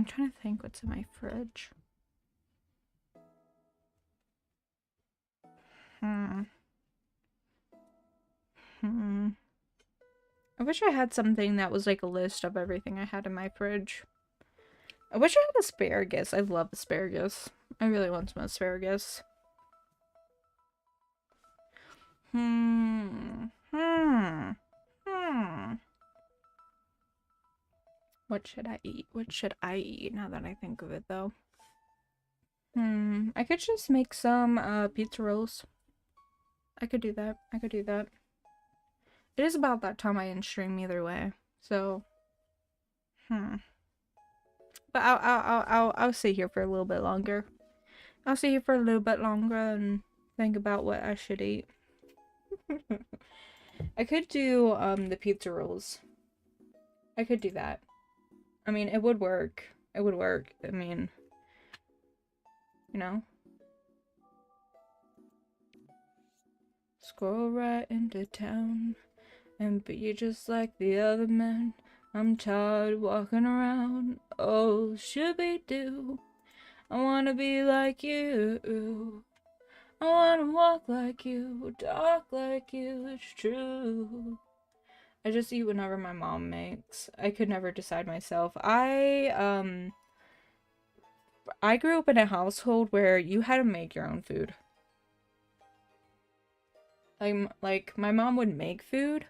trying to think what's in my fridge. I wish I had something that was like a list of everything I had in my fridge. I wish I had asparagus. I love asparagus. I really want some asparagus. What should I eat? What should I eat now that I think of it though? I could just make some pizza rolls. I could do that. I could do that. It is about that time I end stream either way. So but I'll sit here for a little bit longer. I'll sit here for a little bit longer and think about what I should eat. I could do the pizza rolls. I could do that. I mean, it would work. It would work. I mean, you know. Scroll right into town and be just like the other men. I'm tired walking around. Oh, should we do? I wanna be like you. I wanna walk like you, talk like you, it's true. I just eat whenever my mom makes. I could never decide myself. I grew up in a household where you had to make your own food. Like my mom would make food,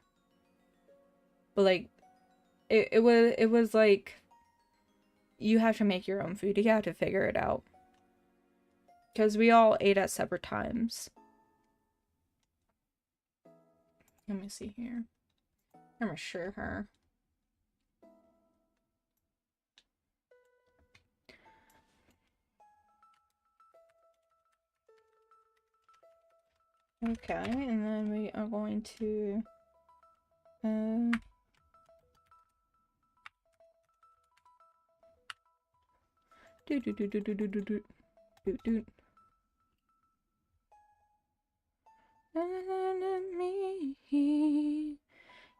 but like it was like you have to make your own food. You have to figure it out. Because we all ate at separate times. Let me see here. I'm gonna show her. Okay, and then we are going to do do do do do do do do do do. Me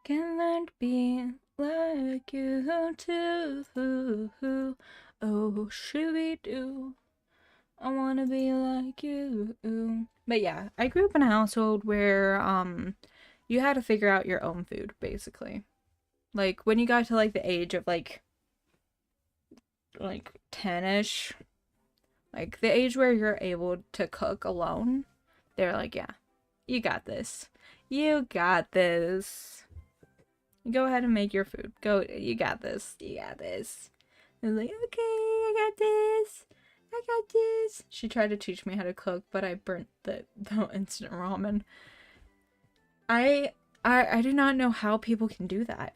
can learn to be like you too. Oh, should we do? I wanna be like you. But yeah, I grew up in a household where you had to figure out your own food, basically. Like when you got to like the age of like 10ish, like the age where you're able to cook alone, they're like, yeah, you got this. You got this. Go ahead and make your food. Go, you got this. You got this. I was like, okay, I got this. I got this. She tried to teach me how to cook, but I burnt the instant ramen. I do not know how people can do that.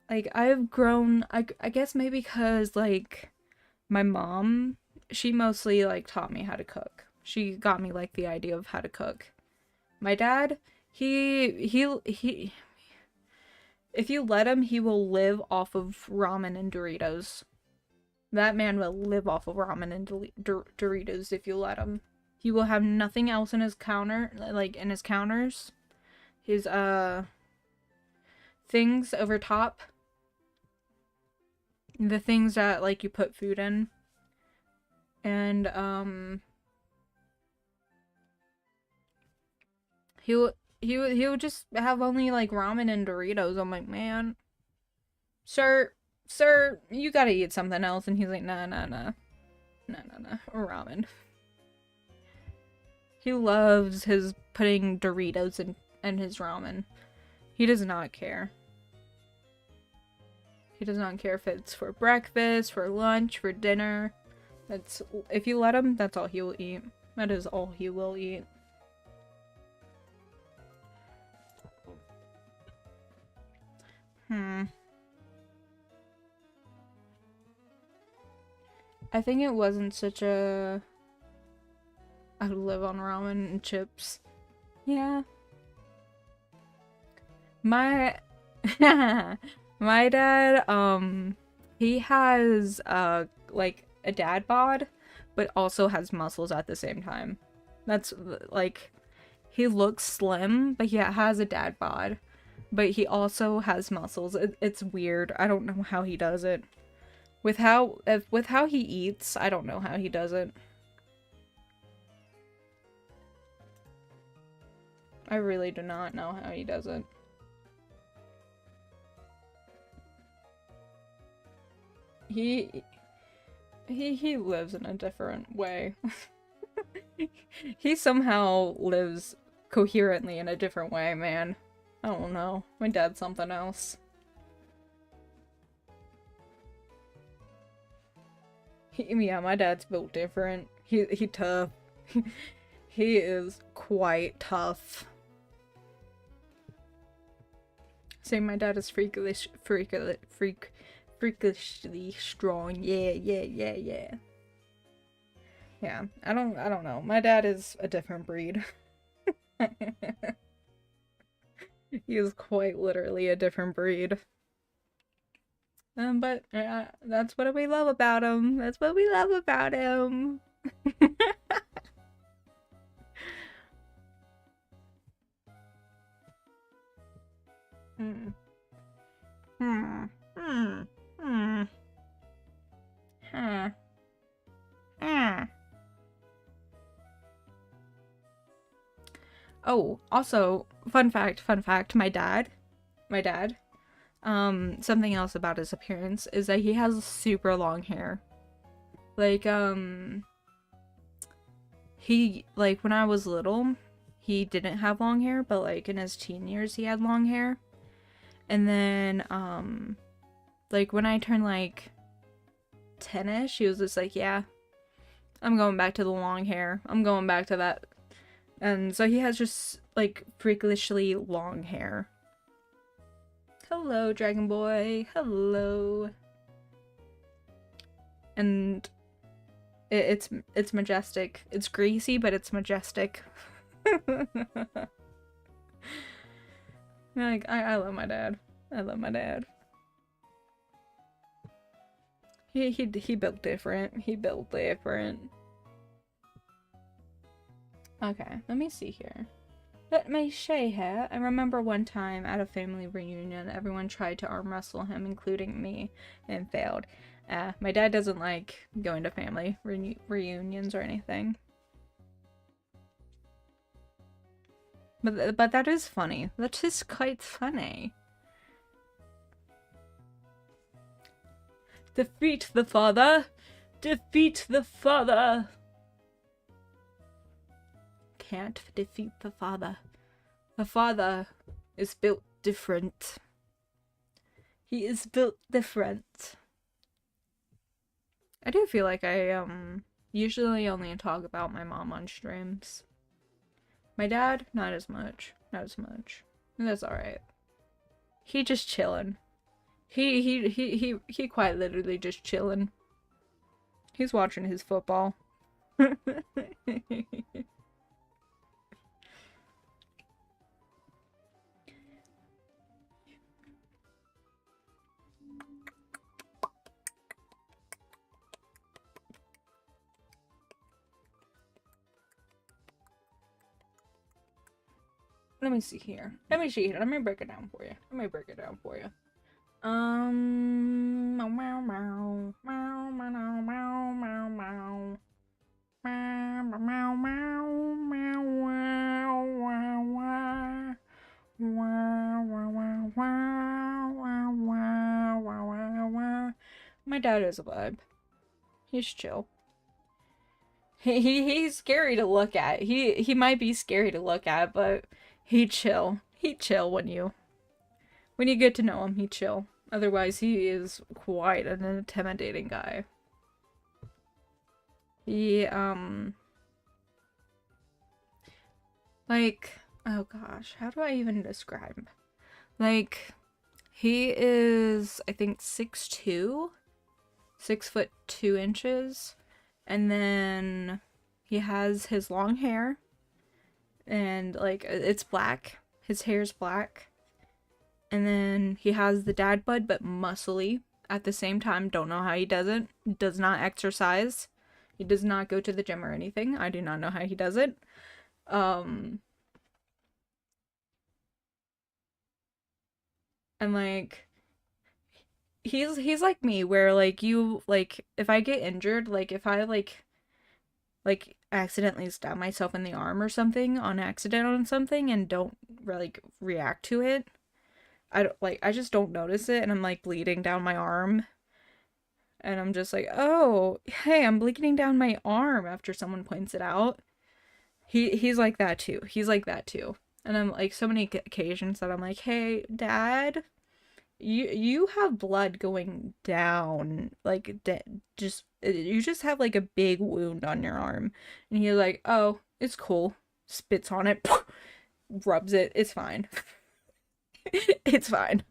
Like I've grown, I guess maybe because like my mom she mostly, like, taught me how to cook. She got me, like, the idea of how to cook. My dad, he if you let him, he will live off of ramen and Doritos. That man will live off of ramen and Doritos if you let him. He will have nothing else in his counter, like, in his counters. His, things over top. The things that, like, you put food in. And, he'll just have only, like, ramen and Doritos. I'm like, man, sir, you gotta eat something else. And he's like, nah, ramen. He loves his putting Doritos in his ramen. He does not care. He does not care if it's for breakfast, for lunch, for dinner. That's, if you let him, that's all he will eat. That is all he will eat. I think it wasn't such a... I would live on ramen and chips. Yeah. My... My dad, he has, like, a dad bod, but also has muscles at the same time. That's, like, he looks slim, but he has a dad bod. But he also has muscles. It's weird. I don't know how he does it. With how he eats, I don't know how he does it. I really do not know how he does it. He lives in a different way. He somehow lives coherently in a different way, man. I don't know. My dad's something else. Yeah, my dad's built different. He tough. He is quite tough. Say my dad is freakishly strong. Yeah. Yeah, I don't know. My dad is a different breed. He is quite literally a different breed. But that's what we love about him. That's what we love about him. Oh, also, fun fact, my dad, something else about his appearance is that he has super long hair. Like, he, like, when I was little, he didn't have long hair, but, like, in his teen years, he had long hair. And then, like, when I turned, like, 10-ish, he was just like, yeah, I'm going back to the long hair. I'm going back to that. And so he has just, like, freakishly long hair. Hello, Dragon Boy. Hello. And it's majestic. It's greasy, but it's majestic. Like, I love my dad. I love my dad. He built different. He built different. Okay, let me see here. Let me see here. I remember one time at a family reunion, everyone tried to arm wrestle him, including me, and failed. My dad doesn't like going to family reunions or anything. But that is funny. That is quite funny. Defeat the father! Defeat the father! Can't defeat the father. The father is built different. He is built different. I do feel like I usually only talk about my mom on streams. My dad, not as much. Not as much. That's alright. He just chillin'. He quite literally just chillin'. He's watching his football. Let me see here. Let me see here. Let me break it down for you. Let me break it down for you. Meow meow meow meow meow meow meow meow meow meow meow meow meow. My dad is a vibe. He's chill. He's scary to look at. He might be scary to look at, but he chill. He chill when you get to know him, he chill. Otherwise, he is quite an intimidating guy. He, like, oh gosh, how do I even describe him? Like, he is, I think, 6'2", 6'2", and then he has his long hair, and, like, it's black. His hair's black. And then he has the dad bod, but muscly at the same time. Don't know how he does it. Does not exercise. He does not go to the gym or anything. I do not know how he does it. And like, he's like me, where like you, like, if I get injured, like if I like accidentally stab myself in the arm or something on accident on something and don't like react to it, I just don't notice it, and I'm like bleeding down my arm, and I'm just like, oh, hey, I'm bleeding down my arm after someone points it out. He's like that too. He's like that too. And I'm like, so many occasions that I'm like, hey, Dad, you have blood going down, like, just, you just have like a big wound on your arm. And he's like, oh, it's cool. Spits on it, rubs it, it's fine. It's fine.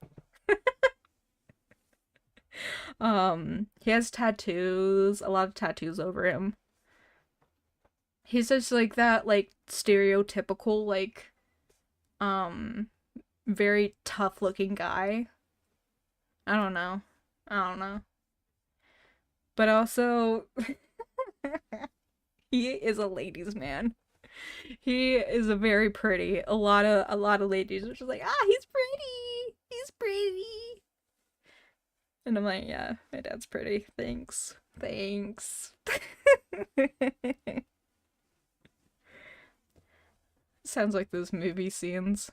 He has tattoos, a lot of tattoos over him. He's just like that, like, stereotypical, like, um, very tough looking guy. I don't know. I don't know. But also, he is a ladies' man. He is a very pretty. A lot of ladies are just like, ah, he's pretty. He's pretty. And I'm like, yeah, my dad's pretty. Thanks. Thanks. Sounds like those movie scenes.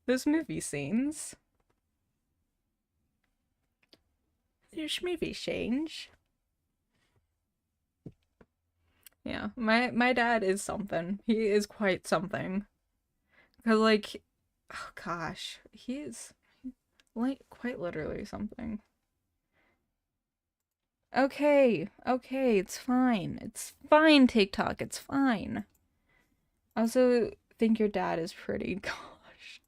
Those movie scenes. There's movie change. Yeah, my dad is something. He is quite something. Cause like, oh gosh, he is like quite literally something. Okay, okay, it's fine. It's fine, TikTok. It's fine. I also think your dad is pretty. Gosh.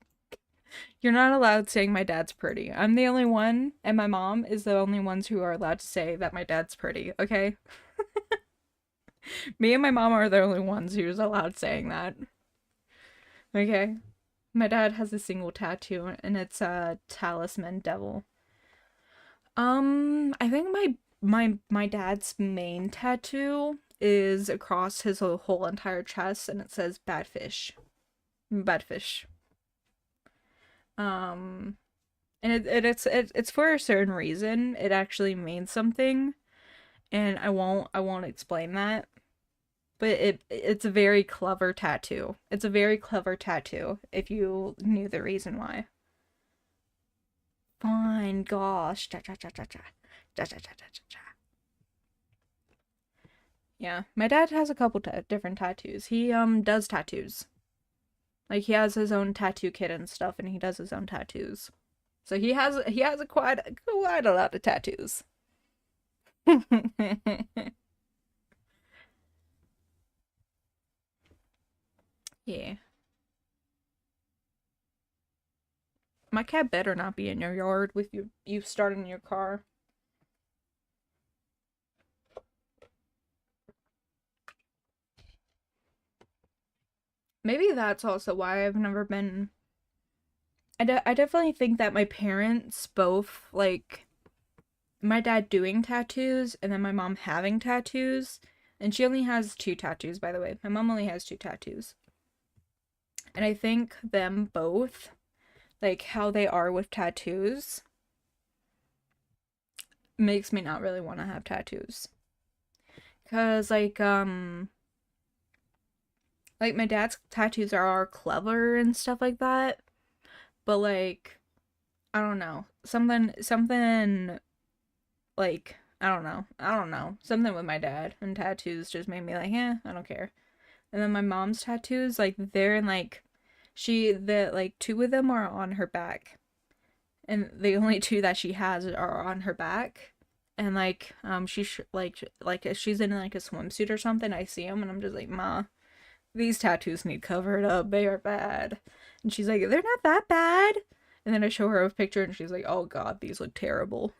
You're not allowed saying my dad's pretty. I'm the only one, and my mom is the only ones who are allowed to say that my dad's pretty, okay? Me and my mom are the only ones who's allowed saying that. Okay? My dad has a single tattoo, and it's a talisman devil. I think my dad's main tattoo is across his whole entire chest, and it says bad fish. Bad fish. Um, and it's for a certain reason. It actually means something, and I won't explain that. But it's a very clever tattoo. It's a very clever tattoo if you knew the reason why. Fine, gosh. Cha cha cha cha cha. Cha cha cha cha cha cha. Yeah, my dad has a couple different tattoos. He does tattoos. Like, he has his own tattoo kit and stuff, and he does his own tattoos. So he has quite a lot of tattoos. Yeah. My cat better not be in your yard with you starting your car. Maybe that's also why I've never been. I definitely think that my parents both, like, my dad doing tattoos and then my mom having tattoos. And she only has 2 tattoos, by the way. My mom only has 2 tattoos. And I think them both, like, how they are with tattoos, makes me not really want to have tattoos. Because, like, my dad's tattoos are clever and stuff like that. But, like, I don't know. Something like I don't know. Something with my dad and tattoos just made me like, I don't care. And then my mom's tattoos, like they're in like the like 2 of them are on her back. And the only 2 that she has are on her back. And like like if she's in like a swimsuit or something, I see them and I'm just like, "Ma, these tattoos need covered up. They are bad." And she's like, "They're not that bad." And then I show her a picture and she's like, "Oh god, these look terrible."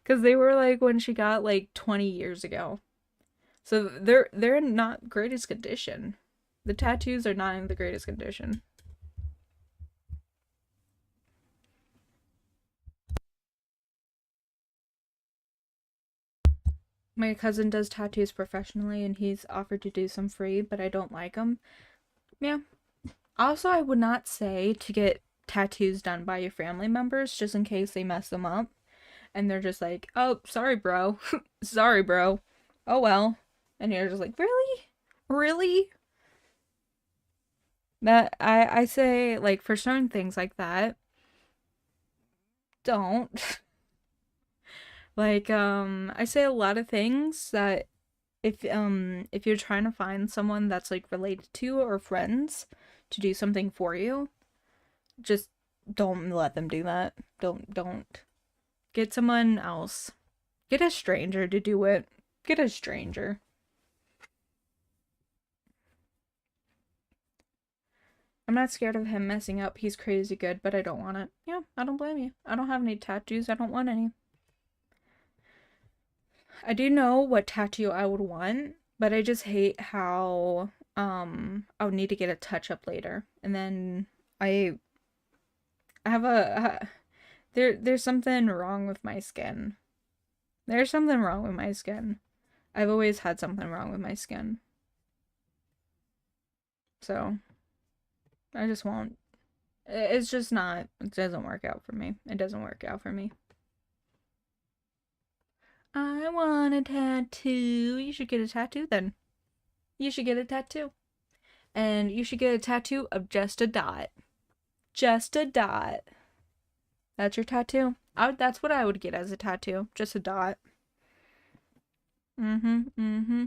Because they were like when she got like 20 years ago. So they're in not greatest condition. The tattoos are not in the greatest condition. My cousin does tattoos professionally and he's offered to do some free, but I don't like them. Yeah. Also, I would not say to get tattoos done by your family members just in case they mess them up and they're just like, "Oh, sorry, bro." "Sorry, bro." "Oh well." And you're just like, "Really? Really?" That I say like for certain things like that, don't. Like I say a lot of things that if you're trying to find someone that's like related to or friends to do something for you, just don't let them do that. Don't get someone else. Get a stranger to do it. Get a stranger. I'm not scared of him messing up. He's crazy good, but I don't want it. Yeah, I don't blame you. I don't have any tattoos. I don't want any. I do know what tattoo I would want, but I just hate how I would need to get a touch up later. And then I I have there's something wrong with my skin. There's something wrong with my skin. I've always had something wrong with my skin. So, I just won't. It's just not, it doesn't work out for me. It doesn't work out for me. I want a tattoo. You should get a tattoo then. You should get a tattoo. And you should get a tattoo of just a dot. Just a dot. That's your tattoo? That's what I would get as a tattoo. Just a dot. Mm-hmm.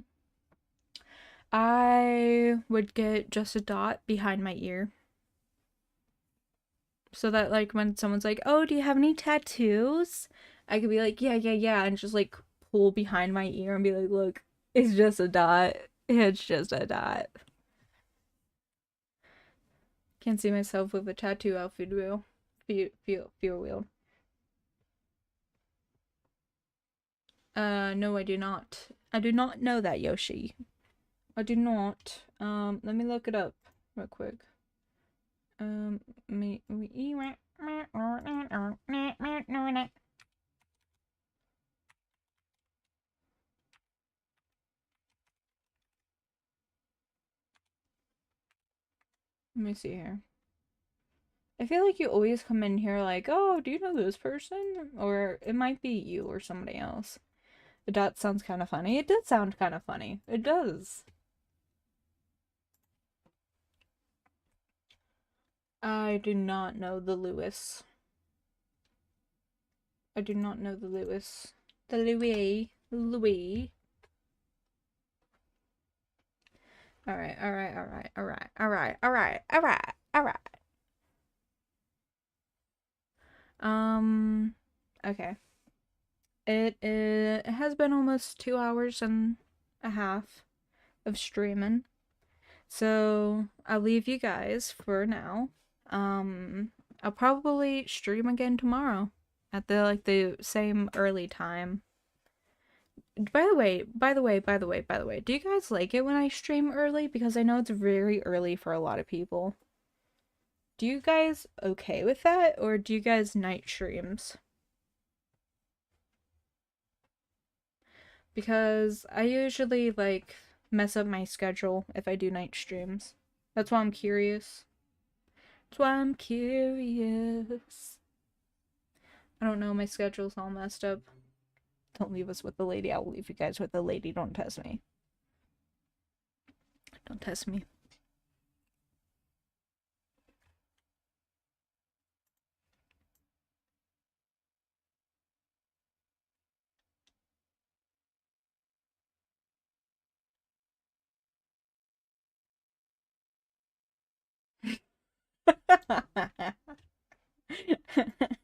I would get just a dot behind my ear. So that like when someone's like, "Oh, do you have any tattoos?" I could be like, yeah, and just like pull behind my ear and be like, "Look, it's just a dot. It's just a dot." Can't see myself with a tattoo outfit wheel. Feel weird. No, I do not. I do not know that, Yoshi. I do not. Let me look it up real quick. Me. Let me see here. I feel like you always come in here like, "Oh, do you know this person?" Or it might be you or somebody else. The dot sounds kind of funny. It does sound kind of funny. It does. I do not know the Lewis. I do not know the Lewis. The Louis. Louis. Alright. Um, okay. It has been almost 2 hours and a half of streaming. So I'll leave you guys for now. I'll probably stream again tomorrow at the same early time. by the way, do you guys like it when I stream early? Because I know it's very early for a lot of people. Do you guys okay with that, or do you guys night streams? Because I usually like mess up my schedule if I do night streams. That's why I'm curious. That's why I'm curious. I don't know, my schedule's all messed up. Don't leave us with the lady. I'll leave you guys with the lady. Don't test me. Don't test me.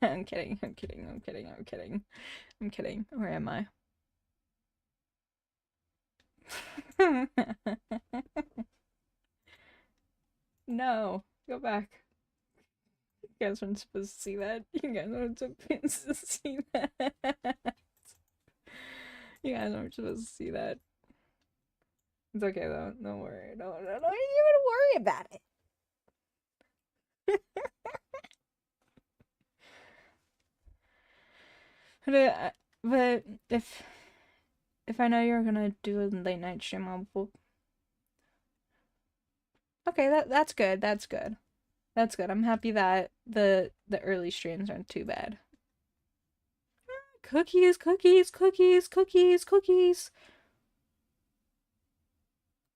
I'm kidding. I'm kidding. I'm kidding. I'm kidding. I'm kidding. Where am I? No, go back. You guys weren't supposed to see that. You guys weren't supposed to see that. You guys weren't supposed to see that. It's okay though. Don't worry. Don't even worry about it. But if I know you're gonna do a late night stream, okay, that's good. That's good. That's good. I'm happy that the early streams aren't too bad. Cookies, cookies, cookies, cookies, cookies.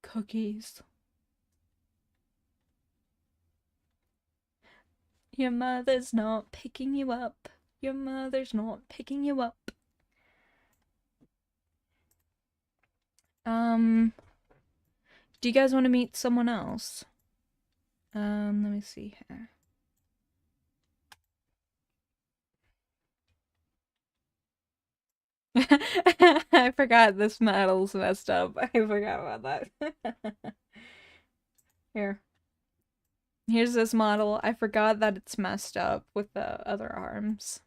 Cookies. Your mother's not picking you up. Your mother's not picking you up. Do you guys want to meet someone else? Let me see here. I forgot this model's messed up. I forgot about that. Here. Here's this model. I forgot that it's messed up with the other arms.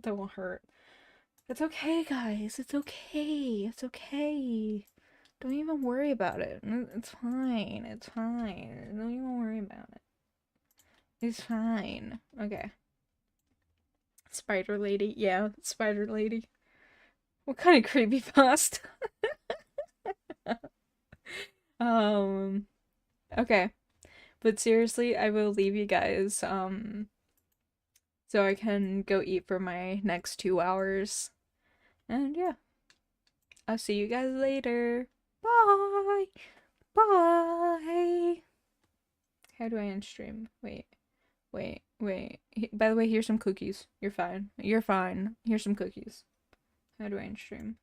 Don't hurt. It's okay, guys. It's okay. It's okay. Don't even worry about it. It's fine. It's fine. Don't even worry about it. It's fine. Okay. Spider lady. Yeah, spider lady. What kind of creepy pasta? Okay. But seriously, I will leave you guys, so I can go eat for my next 2 hours. And yeah. I'll see you guys later. Bye! Bye! How do I end stream? Wait. By the way, here's some cookies. You're fine. You're fine. Here's some cookies. How do I end stream?